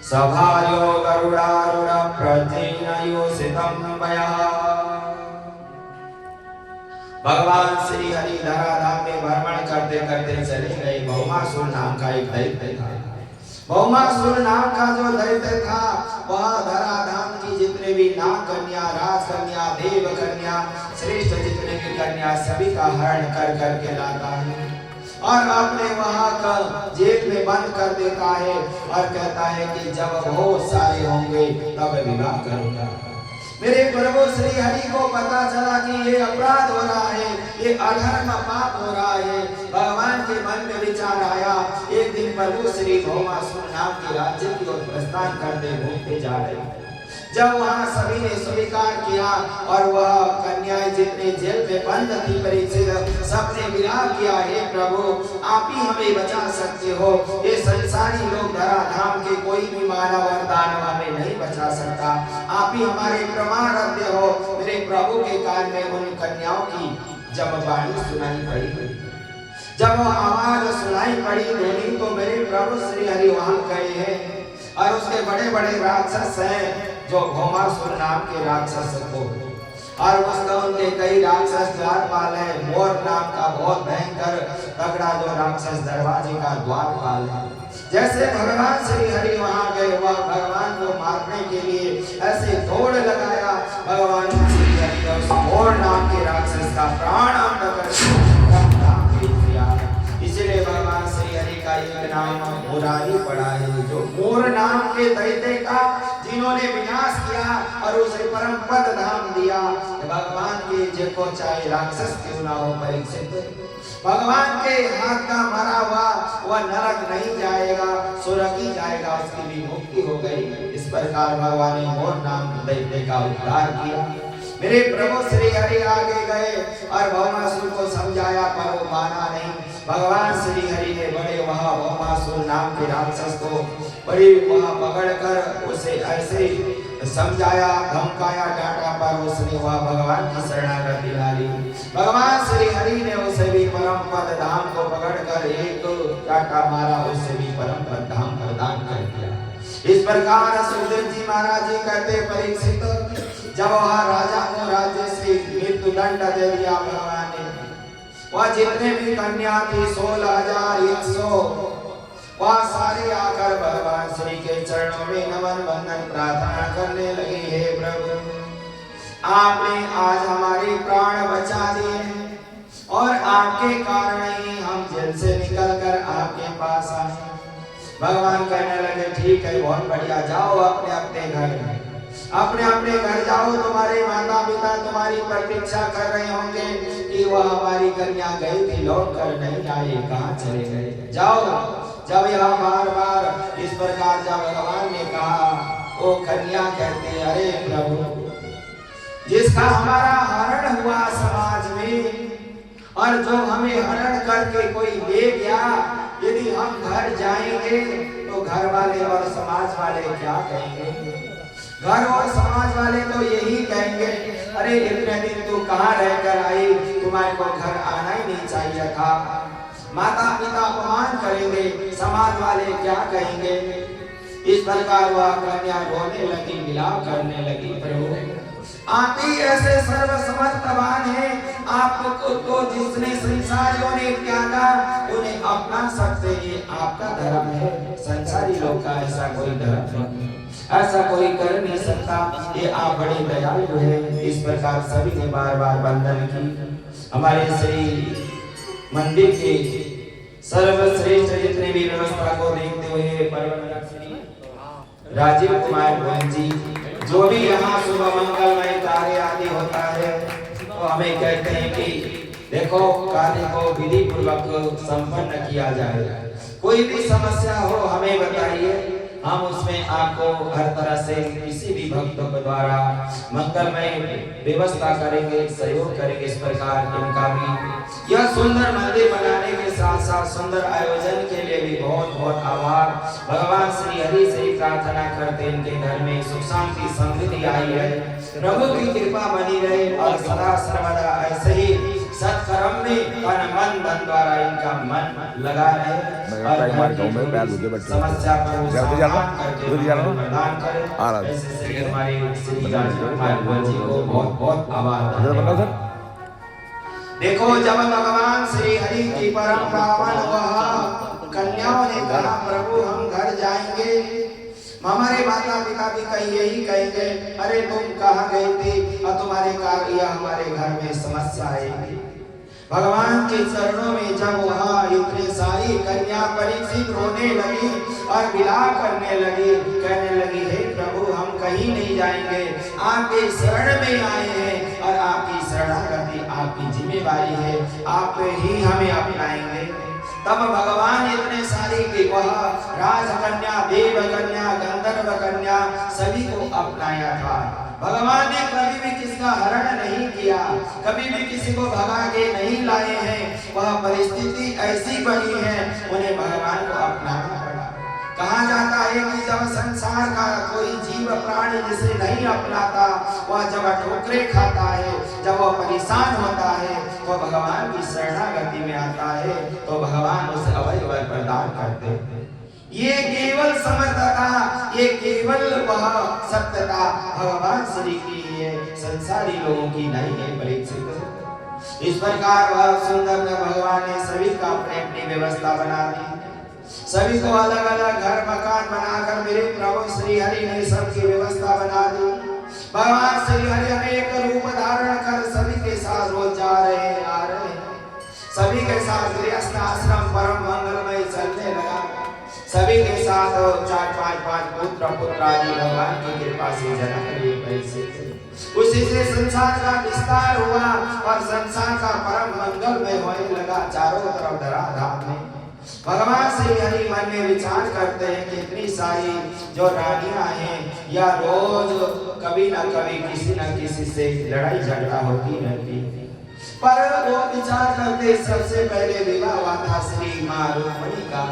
सभायो गरुडारूढ़ प्रत्येनयो सितम वयः। भगवान श्री हरि धराधाम में भ्रमण करते करते चले गए। भौमासुर नाम का एक दैत्य था। भौमासुर नाम का जो दैत्य था वह धराधाम की जितने भी नाग कन्या, राज कन्या, देव कन्या, श्रेष्ठ जितने भी कन्या सभी का हरण कर करके लाता है और अपने वहां का जेल में बंद कर देता है और कहता है कि जब बहुत सारे होंगे तब विवाह करूंगा। मेरे प्रभु श्री हरि को पता चला कि ये अपराध हो रहा है, ये अधर्म पाप हो रहा है। भगवान के मन में विचार आया। एक दिन प्रभु श्री भौमासुर नाम के राज्य की ओर प्रस्थान करते घूमते जा रहे। जब वहाँ सभी ने स्वीकार किया और वह कन्याएं जितने जेल में बंद थी परीक्षित सबने विलाप किया, हे प्रभु आप ही हमें बचा सकते हो। ये संसारी लोग धराधाम के कोई भी मानव और दानव हमें नहीं बचा सकता, आप ही हमारे प्रमाण हो। मेरे प्रभु के कान में उन कन्याओं की जब वाणी सुनाई पड़ी, जब आवाज सुनाई पड़ी ध्वनि, तो मेरे प्रभु श्री हरि वहां गए हैं और उसके बड़े बड़े राक्षस हैं जो भौमासुर नाम के राक्षस को, और उसका उनके कई राक्षस द्वारपाल है। मोर नाम का बहुत भयंकर तगड़ा जो राक्षस दरवाजे का द्वारपाल है। जैसे भगवान श्री हरि वहां गए, वह भगवान को मारने के लिए ऐसे दौड़ लगाया, भगवान श्री हरि ने उस मोर नाम के राक्षस का प्राण अंत कर दिया। इसलिए भगवान श्री हरि का एक नाम मुरारी पड़ा है, जो मोर नाम के दैत्य का जिन्होंने विनाश किया और उसे परम पद धाम दिया। भगवान के जिनको चाहे राक्षस क्यों ना हो परीक्षित, भगवान के हाथ का मरा हुआ वह नरक नहीं जाएगा, स्वर्ग ही जाएगा, उसकी भी मुक्ति हो गई। इस प्रकार भगवान ने मोर नाम दैत्य का उद्धार किया। मेरे प्रभु श्री हरि आगे गए और भौमासुर को समझाया, पर वो माना नहीं। भगवान श्री हरि ने बड़े वहां भौमासुर नाम के राक्षस को बड़े वहां पकड़कर उसे ऐसे समझाया, धमकाया, डांटा, पर उसने वह भगवान की शरणागति ली। भगवान श्री हरि ने उसे भी परम पद धाम को पकड़कर एक डांटा मारा, उसे भी परम पद धाम प्रदान कर दिया। इस प्रकार सुखदेव जी महाराज जी कहते, परीक्षित जब वह राजा को राज्य से मृत्यु दंड दे दिया भगवान ने, वह जितने भी कन्या थी 16,100 वह सारे आकर भगवान श्री के चरणों में नमन वंदन प्रार्थना करने लगे। हे प्रभु, आपने आज हमारे प्राण बचा दिए और आपके कारण ही हम जेल से निकलकर आपके पास आए। भगवान कहने लगे, ठीक है, बहुत बढ़िया, जाओ अपने अपने घर, अपने अपने घर जाओ। तुम्हारे माता पिता तुम्हारी प्रतीक्षा कर रहे होंगे कि वह हमारी कन्या गई थी, लौट कर नहीं आए, कहाँ चले गए, जाओ। जब यह बार बार इस प्रकार जब भगवान ने कहा, वो कन्या कहते, अरे प्रभु, जिसका हमारा हरण हुआ समाज में और जो हमें हरण करके कोई ले गया, यदि हम घर जाएंगे तो घर वाले और समाज वाले क्या कहेंगे? घर और समाज वाले तो यही कहेंगे, अरे इतने दिन तू कहाँ रहकर आई, तुम्हारे को घर आना ही नहीं चाहिए था। माता पिता अपमान करेंगे, समाज वाले क्या कहेंगे? इस प्रकार वह कन्या रोने लगी, विलाप करने लगी, प्रभु आप ही ऐसे सर्वसमर्थवान हैं, आपको तो जिसने संसारियों ने त्यागा उन्हें अपना सकते, ये आपका धर्म है। संसारी लोग का ऐसा कोई धर्म नहीं, ऐसा कोई कर नहीं सकता, ये आप बड़े दयालु हैं। इस प्रकार सभी ने बार बार वंदन की। हमारे श्री मंदिर के सर्वश्रेष्ठ जितने भी व्यवस्था को देखते हुए परम राजीव कुमार गोविंद जी, जो भी यहाँ सुबह मंगलमय कार्य आदि होता है, तो हमें कहते हैं कि देखो कार्य को विधि पूर्वक संपन्न किया जाए। कोई भी समस्या हो हमें बताइए, हम उसमें आपको हर तरह से किसी भी भक्त के द्वारा मंगलमय व्यवस्था करेंगे, सहयोग करेंगे। इस प्रकार इनका भी यह सुंदर मंदिर बनाने के साथ साथ सुंदर आयोजन के लिए भी बहुत बहुत आभार। भगवान श्री हरि से प्रार्थना करते इनके घर में सुख शांति समृद्धि आई है, प्रभु की कृपा बनी रहे और सदा सर्वदा ऐसे ही सत्कर्म में और मन धन द्वारा इनका मन लगा रहे और समस्या पर समाधान करके प्रदान करें। ऐसे हमारे श्री राजीव जी को बहुत बहुत आभार। देखो जब भगवान श्री हरि की परम पावन वह कन्याओं ने कहा, प्रभु हम घर जाएंगे, हमारे माता पिता भी कहीं यही कहेंगे, अरे तुम कहाँ गए थे और तुम्हारे कार्य हमारे घर में समस्या आएगी। भगवान के चरणों में जब वहाँ इतने सारी कन्या परीक्षित रोने लगी और विलाप करने लगी, कहने लगी, हे प्रभु हम कहीं नहीं जाएंगे, आपके शरण में आए हैं और आपकी शरणागति आपकी जिम्मेवारी है, आप ही हमें अपनाएंगे। तब भगवान इतने सारी की वह राजकन्या, देव कन्या, गंधर्व कन्या सभी को अपनाया था। भगवान ने कभी भी किसका हरण नहीं किया, कभी भी किसी को भगा के नहीं लाए हैं। वह परिस्थिति ऐसी बनी है, उन्हें भगवान को अपनाना पड़ा। कहा जाता है कि जब संसार का कोई जीव प्राणी जिसे नहीं अपनाता, वह जब ठोकरे खाता है, जब वह परेशान होता है, तो भगवान की शरणागति में आता है, तो भगवान उसे अभय वर प्रदान करते हैं। ये केवल समर्थता, ये केवल वह सत्यता भगवान श्री की है, संसारी लोगों की नहीं है परीक्षित। इस प्रकार वह सुंदर भगवान ने सभी का अपने अपनी व्यवस्था बना दी। सभी को अलग अलग घर मकान बनाकर मेरे प्रभु श्री हरि ने सबकी व्यवस्था बना दी। भगवान श्री हरि अनेक रूप धारण कर सभी के साथ रोज जा रहे हैं, आ रहे हैं। सभी के साथ गृहस्थ आश्रम परम मंगलमय चलने लगा। सभी के साथ 4-5 पुत्र पुत्र आदि भगवान की कृपा से जन्म लिए पैसे। उसी से संसार का विस्तार हुआ और संसार का परम मंगलमय होने लगा चारों तरफ धराधाम में। भगवान श्री हरि मन में विचार करते हैं कि इतनी सारी जो रानियां हैं या रोज कभी न कभी किसी न किसी से लड़ाई झगड़ा होती रहती है, पर वो विचार करते सबसे पहले विवाह हुआ था श्री मां रुक्मिणी का।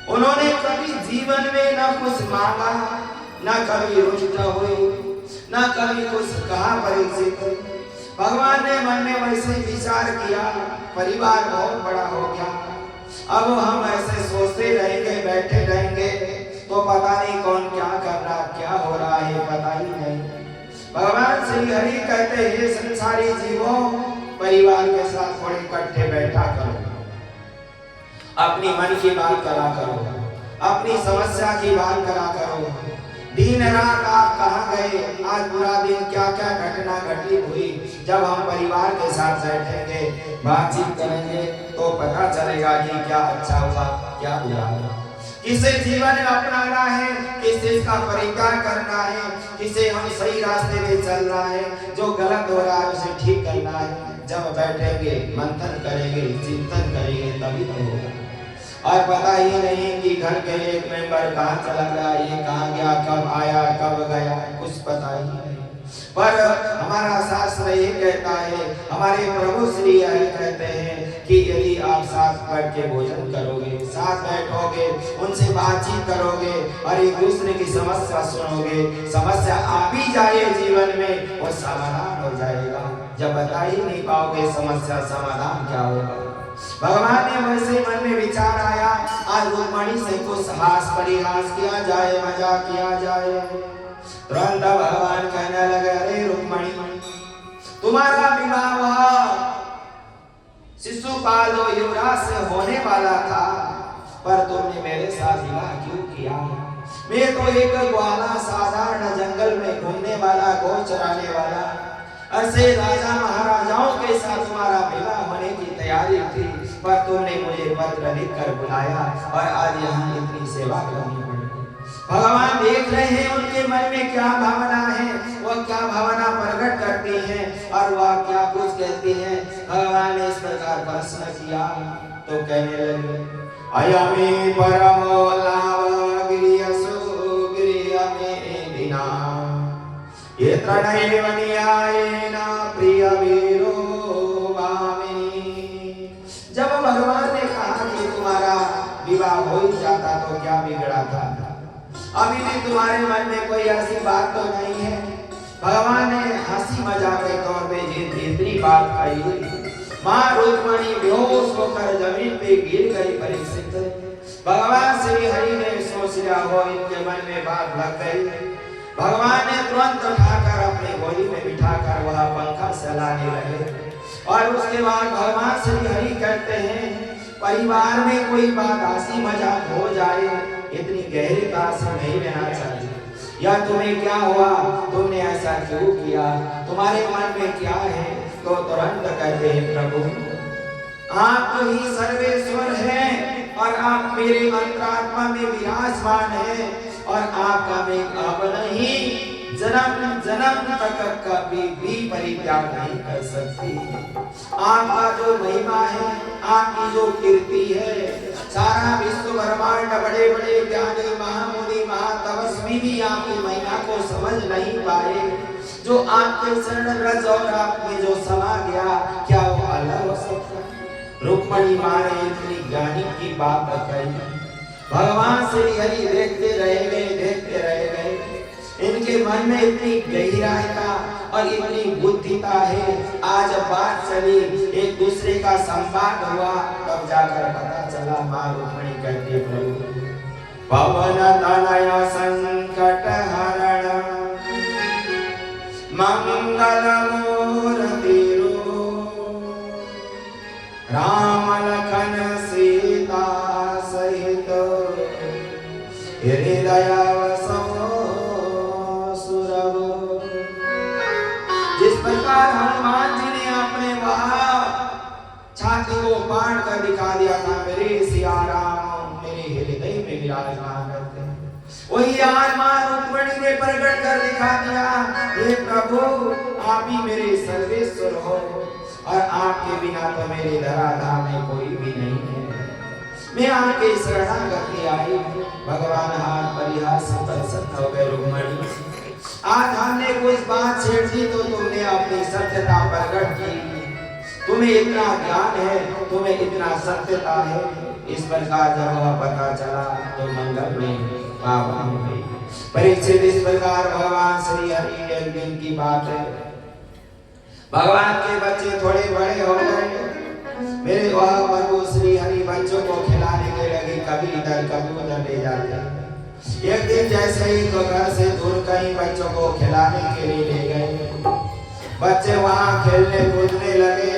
उन्होंने कभी जीवन में न कुछ मांगा, न कभी रुष्ट हुए, न कभी कुछ कहा परीक्षित। भगवान ने मन में वैसे विचार किया, परिवार बहुत बड़ा हो गया, अब हम ऐसे सोचते रहेंगे, बैठे रहेंगे तो पता नहीं कौन क्या कर रहा, क्या हो रहा है पता ही नहीं। भगवान श्री हरि कहते हैं संसारी जीवों, परिवार के साथ थोड़े इकट्ठे बैठा करो, अपनी मन की बात करा करो, अपनी समस्या की बात करा करो। दिन रात आप कहाँ गए, आज पूरा दिन क्या क्या घटना घटित हुई। जब हम परिवार के साथ बैठेंगे, बातचीत करेंगे तो पता चलेगा कि क्या अच्छा हुआ, क्या बुरा हुआ, किसे जीवन में अपनाना है, किस चीज का परित्याग करना है, किसे हम सही रास्ते में चलना है, जो गलत हो रहा है उसे ठीक करना है। जब बैठेंगे, मंथन करेंगे, चिंतन करेंगे तभी तो होगा। और पता ही नहीं कि घर के एक मेंबर कहाँ चला गया, ये कहाँ गया, कब आया, कब गया, कुछ पता ही नहीं। पर हमारा शास्त्र ये कहता है, हमारे प्रभु श्री हरि कहते हैं कि यदि आप साथ बैठ के भोजन करोगे, साथ बैठोगे, उनसे बातचीत करोगे और एक दूसरे की समस्या सुनोगे, समस्या आ भी जाए जीवन में वो समाधान हो जाएगा। जब बता ही नहीं पाओगे समस्या समाधान क्या होगा। भगवान ने वैसे मन में विचार आया, आज रुक्मिणी से कुछ हास परिहास किया जाए, मजाक किया जाए। तुरंत भगवान कहने लगे, अरे रुक्मिणी, तुम्हारा विवाह शिशुपाल और युवराज से होने वाला था, पर तुमने मेरे साथ विवाह क्यों किया? मैं तो एक ग्वाला, साधारण जंगल में घूमने वाला, गौ चराने वाला, ऐसे राजा महाराजाओं के साथ तुम्हारा विवाह होने की तैयारी थी, पर तुमने मुझे पत्र लिखकर बुलाया और आज यहाँ इतनी सेवा करनी पड़ी। भगवान देख रहे हैं उनके मन में क्या भावना है, वह क्या भावना प्रकट करती हैं और वह क्या कुछ कहती हैं। भगवान ने इस प्रकार प्रश्न किया तो कहने लगे, अयमे परमो लाभ गिरियसु गिरियमे दिना ये त्रणैव न्यायेन प्रिय वीरो भामिनी। जब भगवान ने कहा कि तुम्हारा विवाह हो ही जाता तो क्या बिगड़ा था, अभी भी तुम्हारे मन में कोई ऐसी बात तो नहीं है। भगवान ने हंसी मजाक के तौर पे जितनी बात कही, मां रुक्मिणी बेहोश होकर जमीन पे गिर गई। परीक्षित भगवान श्री हरि ने सोच लिया हो इनके मन में बात लग गई। भगवान ने तुरंत उठाकर अपने गोदी में बिठाकर वह पंखा चलाने लगे और उसके बाद भगवान श्री हरि कहते हैं, परिवार में कोई बात हंसी मजाक हो जाए इतनी गहरीता से नहीं लेना चाहिए। या तुम्हें क्या हुआ, तुमने ऐसा क्यों किया, तुम्हारे मन में क्या है? तो तुरंत कहते हैं, प्रभु आप तो ही सर्वेश्वर हैं और आप मेरे अंतरात्मा में विराजमान हैं और आपका मैं अपना ही जन्म जन्म तक कभी भी परित्याग नहीं कर सकती। आपका जो महिमा है, आपकी जो कीर्ति है, सारा विश्व ब्रह्मांड बड़े बड़े ज्ञानी महामुनि महातपस्वी भी आपकी महिमा को समझ नहीं पाए। जो आपके शरण रज और आप में जो समा गया, क्या वो अलग हो सकता? रुक्मिणी मां ने इतनी ज्ञानी की बात कही। भगवान श्री हरि देखते रह गए। इनके मन में इतनी गहराई और इतनी बुद्धिता है। आज बात चली, एक दूसरे का संवाद हुआ, तब जाकर पता चला। मां रुक्मिणी कहती, प्रभु पवन तनय संकट हरण मंगल मूर्ति राम लखन सीता सहित हृदय सुरभ। जिस प्रकार हनुमान जी ने अपने वहां छाती को बांध कर दिखा दिया था, मेरे सिया राम मेरे हृदय में विराजमान रहते हैं, वही आज मां रुक्मिणी ने प्रकट कर दिखा दिया, हे प्रभु आप ही मेरे सर्वेश्वर हो और आपके बिना तो मेरे धराधाम में कोई भी नहीं है। मैं आपके शरणागति आई। भगवान हाथ परिहास से प्रसन्न हो गए। रुक्मिणी आज हमने कोई बात छेड़ दी तो तुमने अपनी सत्यता प्रकट की, तुम्हें इतना ज्ञान है, तुम्हें इतना सत्यता है। इस प्रकार जब वह पता चला तो मंगल में पावन हो गई। परीक्षित इस प्रकार भगवान श्री हरि एक दिन की बात है, भगवान के बच्चे थोड़े बड़े हो गए। मेरे वह प्रभु श्री हरि बच्चों को खिलाने के लगे, कभी इधर कभी उधर ले जाते। एक दिन जैसे ही तो घर से दूर कहीं बच्चों को खिलाने के लिए ले गए। बच्चे वहां खेलने कूदने लगे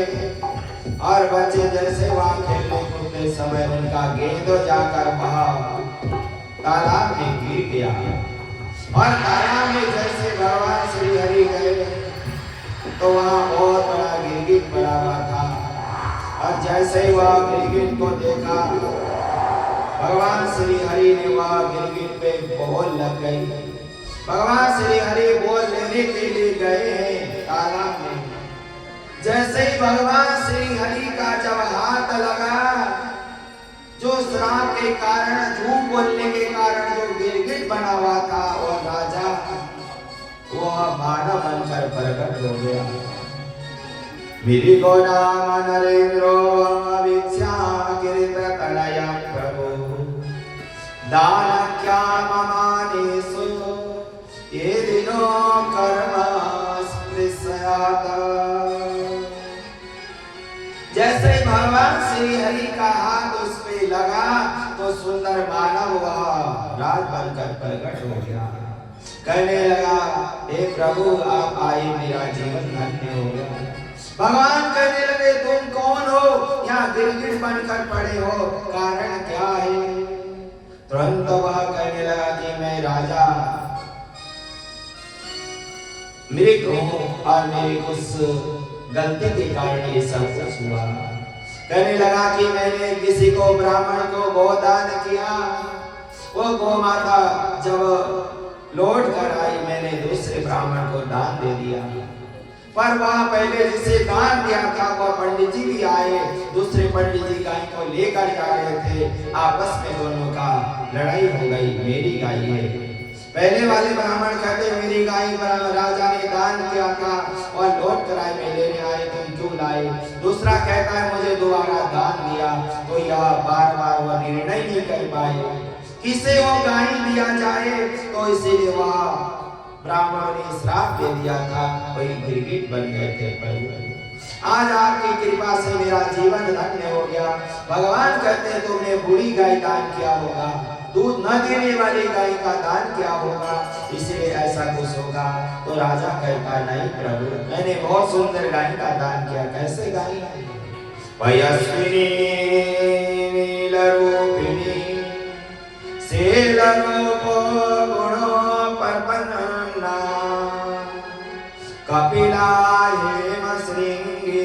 और बच्चे जैसे वहां खेलने कूदने समय उनका गेंद जाकर वहां तालाब में गिर गया और तालाब में जैसे भगवान श्री हरि गए तो वहां बहुत बड़ा गिरगिट पड़ा हुआ था और जैसे ही वह गिरगिट को देखा भगवान श्री हरि ने वह गिरगिट पे बोल लग गई। भगवान श्री हरि बोल लेने के लिए गए हैं तालाब में। जैसे ही भगवान श्री हरि का जब हाथ लगा, जो श्राप के कारण झूठ बोलने के कारण जो गिरगिट बना हुआ था और राजा वह मानव बनकर प्रकट हो गया। मेरी को नाम नरेंद्रो अभिक्षा किरित तनया प्रभु दान क्या ममानेसु ये दिनों कर्म स्पृशयाता। जैसे भगवान श्री हरि का हाथ उस पे लगा तो सुंदर मानव वह राज बनकर प्रकट हो गया। कहने लगा, हे प्रभु आप आए, मेरा जीवन धन्य हो गया। भगवान कहने लगे, तुम कौन हो, यहाँ गिरगिट बनकर पड़े हो, कारण क्या है? तुरंत वह कहने लगा कि मैं राजा मृग हूँ और मेरी उस गलती के कारण ये सब कुछ हुआ। कहने लगा कि मैंने किसी को ब्राह्मण को गोदान किया, वो गौ माता जब लौट कर आई मैंने दूसरे ब्राह्मण को दान दे दिया, पर वह पहले जिसे दान दिया था वह पंडित जी भी आए, दूसरे पंडित जी गाय को लेकर जा रहे थे, आपस में दोनों का लड़ाई हो गई, मेरी गाय है। पहले वाले ब्राह्मण कहते मेरी गाय राजा ने दान किया था और लौट कर आए, मैं लेने आए, तुम क्यों लाए? दूसरा कहता है मुझे दोबारा दान दिया, तो यह बार बार वह निर्णय नहीं कर पाए किसे वो गाय दिया जाए, तो इसीलिए वह ब्राह्मण ने श्राप दे दिया था, वही गिरगिट बन गए थे। प्रभु आज आपकी कृपा से मेरा जीवन धन्य हो गया। भगवान कहते हैं तुमने बूढ़ी गाय दान किया होगा, दूध न देने वाली गाय का दान किया होगा, इसलिए ऐसा कुछ होगा। तो राजा कहता नहीं प्रभु, मैंने बहुत सुंदर गाय का दान किया। कैसे गाय? पयस्विनी नीलरूपिणी सेलरूपो गुणो पर्पन्ना कपिला हेम श्रृंगी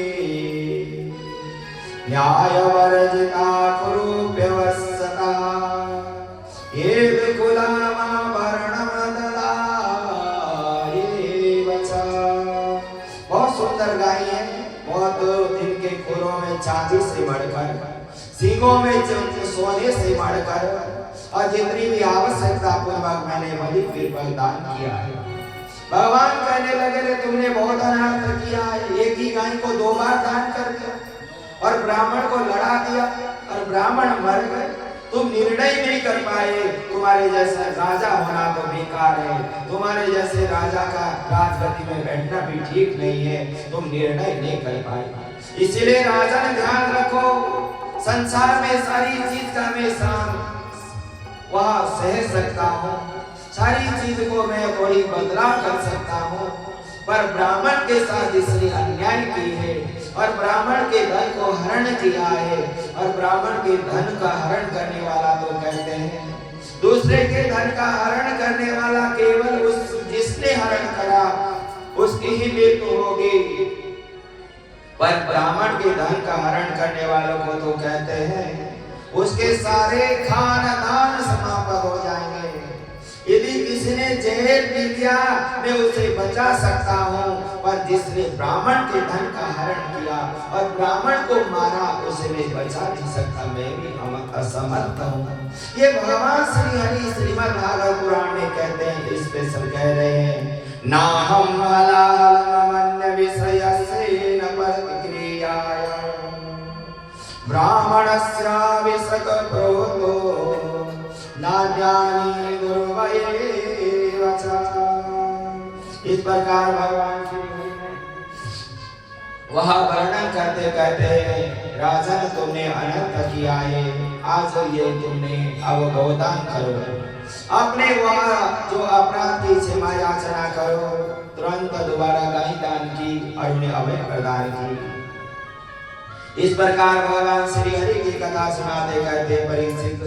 न्यायवर्जिता कुरु व्यवस्था ये विकुलामाभरणम ददाये वचा। बहुत सुंदर गाय है, बहुत जिनके खुरों में चांदी से मढ़कर, सींगों में सोने से मढ़कर और जितनी भी आवश्यकता पूर्वक मैंने वही कृपा दान किया है। भगवान कहने लगे रे तुमने बहुत अनर्थ किया है, एक ही गाय को 2 बार दान कर दिया और ब्राह्मण को लड़ा दिया और ब्राह्मण मर गए, तुम निर्णय नहीं कर पाए। तुम्हारे जैसा राजा होना तो बेकार है, तुम्हारे जैसे राजा का राजगद्दी में बैठना भी ठीक नहीं है, तुम निर्णय नहीं कर पाए। इसलिए राजा ने ध्यान रखो, संसार में सारी चीज का हमेशा वह सह सकता हूँ, सारी चीज को मैं थोड़ी बदला कर सकता हूँ, पर ब्राह्मण के साथ जिसने अन्याय की है और ब्राह्मण के धन को हरण किया है, और ब्राह्मण के धन का हरण करने वाला तो कहते हैं दूसरे के धन का हरण करने वाला केवल उस जिसने हरण करा उसकी ही मृत्यु होगी, पर ब्राह्मण के धन का हरण करने वालों को तो कहते हैं उसके सारे खानदान समाप्त हो जाएंगे। यदि किसी ने जहर पी लिया मैं उसे बचा सकता हूँ, पर जिसने ब्राह्मण के धन का हरण किया और ब्राह्मण को मारा उसे मैं बचा नहीं सकता, मैं भी असमर्थ हूँ। ये भगवान श्री हरि श्रीमद् भागवत पुराण में कहते हैं, स्पेशल कह रहे हैं ना हम वाला विषय न प्रतिक्रियाय ब्राह्मणस्याविषक प्रोतो नाज्ञानी गुरुवैव च। इस प्रकार भगवान वह वर्णन करते कहते राजन तुमने अनर्थ किया है, आज ये तुमने अवगोदान करो, अपने वह जो अपराध की क्षमा याचना करो, तुरंत दोबारा गाय दान की और उन्हें अभय प्रदान की। इस प्रकार भगवान श्री हरि की कथा सुनाते कहते परीक्षित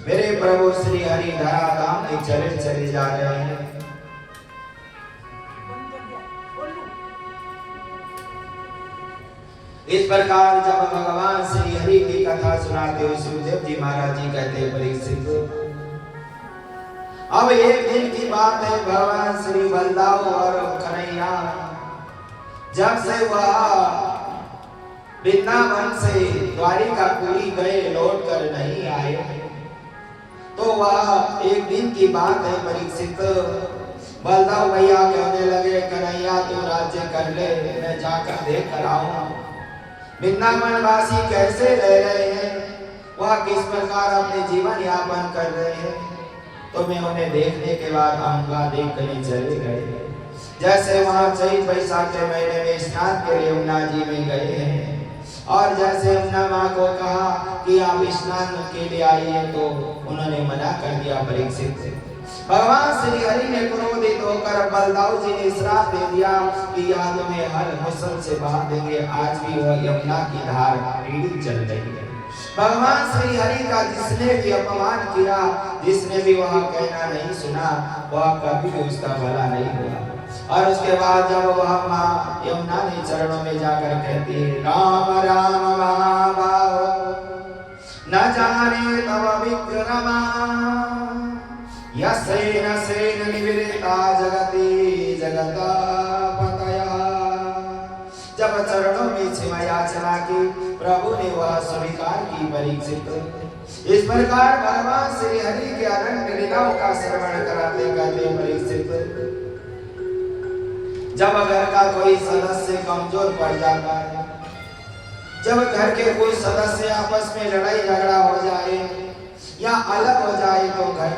मेरे प्रभु श्री हरि धरा धाम में चले जा रहे हैं। इस प्रकार जब भगवान श्री हरि की कथा सुनाते हुए सुखदेव जी महाराज जी कहते परीक्षित अब एक दिन की बात है, भगवान श्री बलदाव और कन्हैया जब से वह वृंदावन से द्वारिकापुरी गए लौट कर नहीं आए, तो वह एक दिन की बात है परीक्षित बलदाव भैया कहने लगे कन्हैया तू राज्य कर ले, मैं जाकर देख कर आऊं वृंदावन वासी कैसे रह रहे हैं, वह किस प्रकार अपने जीवन यापन कर रहे हैं। तो मैं उन्हें देखने के बाद आऊंगा, देख कर चले गए। जैसे वहां चैत बैसाख के महीने में स्नान के लिए यमुना जी में गए हैं, और जैसे यमुना माँ को कहा कि आप स्नान के लिए आइए तो उन्होंने मना कर दिया परीक्षित। भगवान श्री हरि ने क्रोधित होकर बलदाव जी ने श्राप दे दिया कि यह तुम्हें हर मुसल से बहा देंगे, आज भी वह यमुना की धार पीढ़ी चल रही है। भगवान श्री हरि का जिसने भी अपमान किया, जिसने भी वह कहना नहीं सुना, वह कभी भी उसका भला नहीं हुआ। और उसके बाद जब वह माँ यमुना ने चरणों में जाकर कहती है राम राम महाबाहो न जाने तव विक्रमा यसेन सेन निवृत्ता जगति जगता पतया। जब चरणों में क्षमा याचना की प्रभु ने वह स्वीकार की परीक्षित। इस प्रकार भगवान श्री हरि के अनंत लीलाओं का श्रवण कराते कहते परीक्षित जब घर का कोई सदस्य कमजोर पड़ जाता है, जब घर के कोई सदस्य आपस में लड़ाई झगड़ा हो जाए या अलग हो जाए, तो घर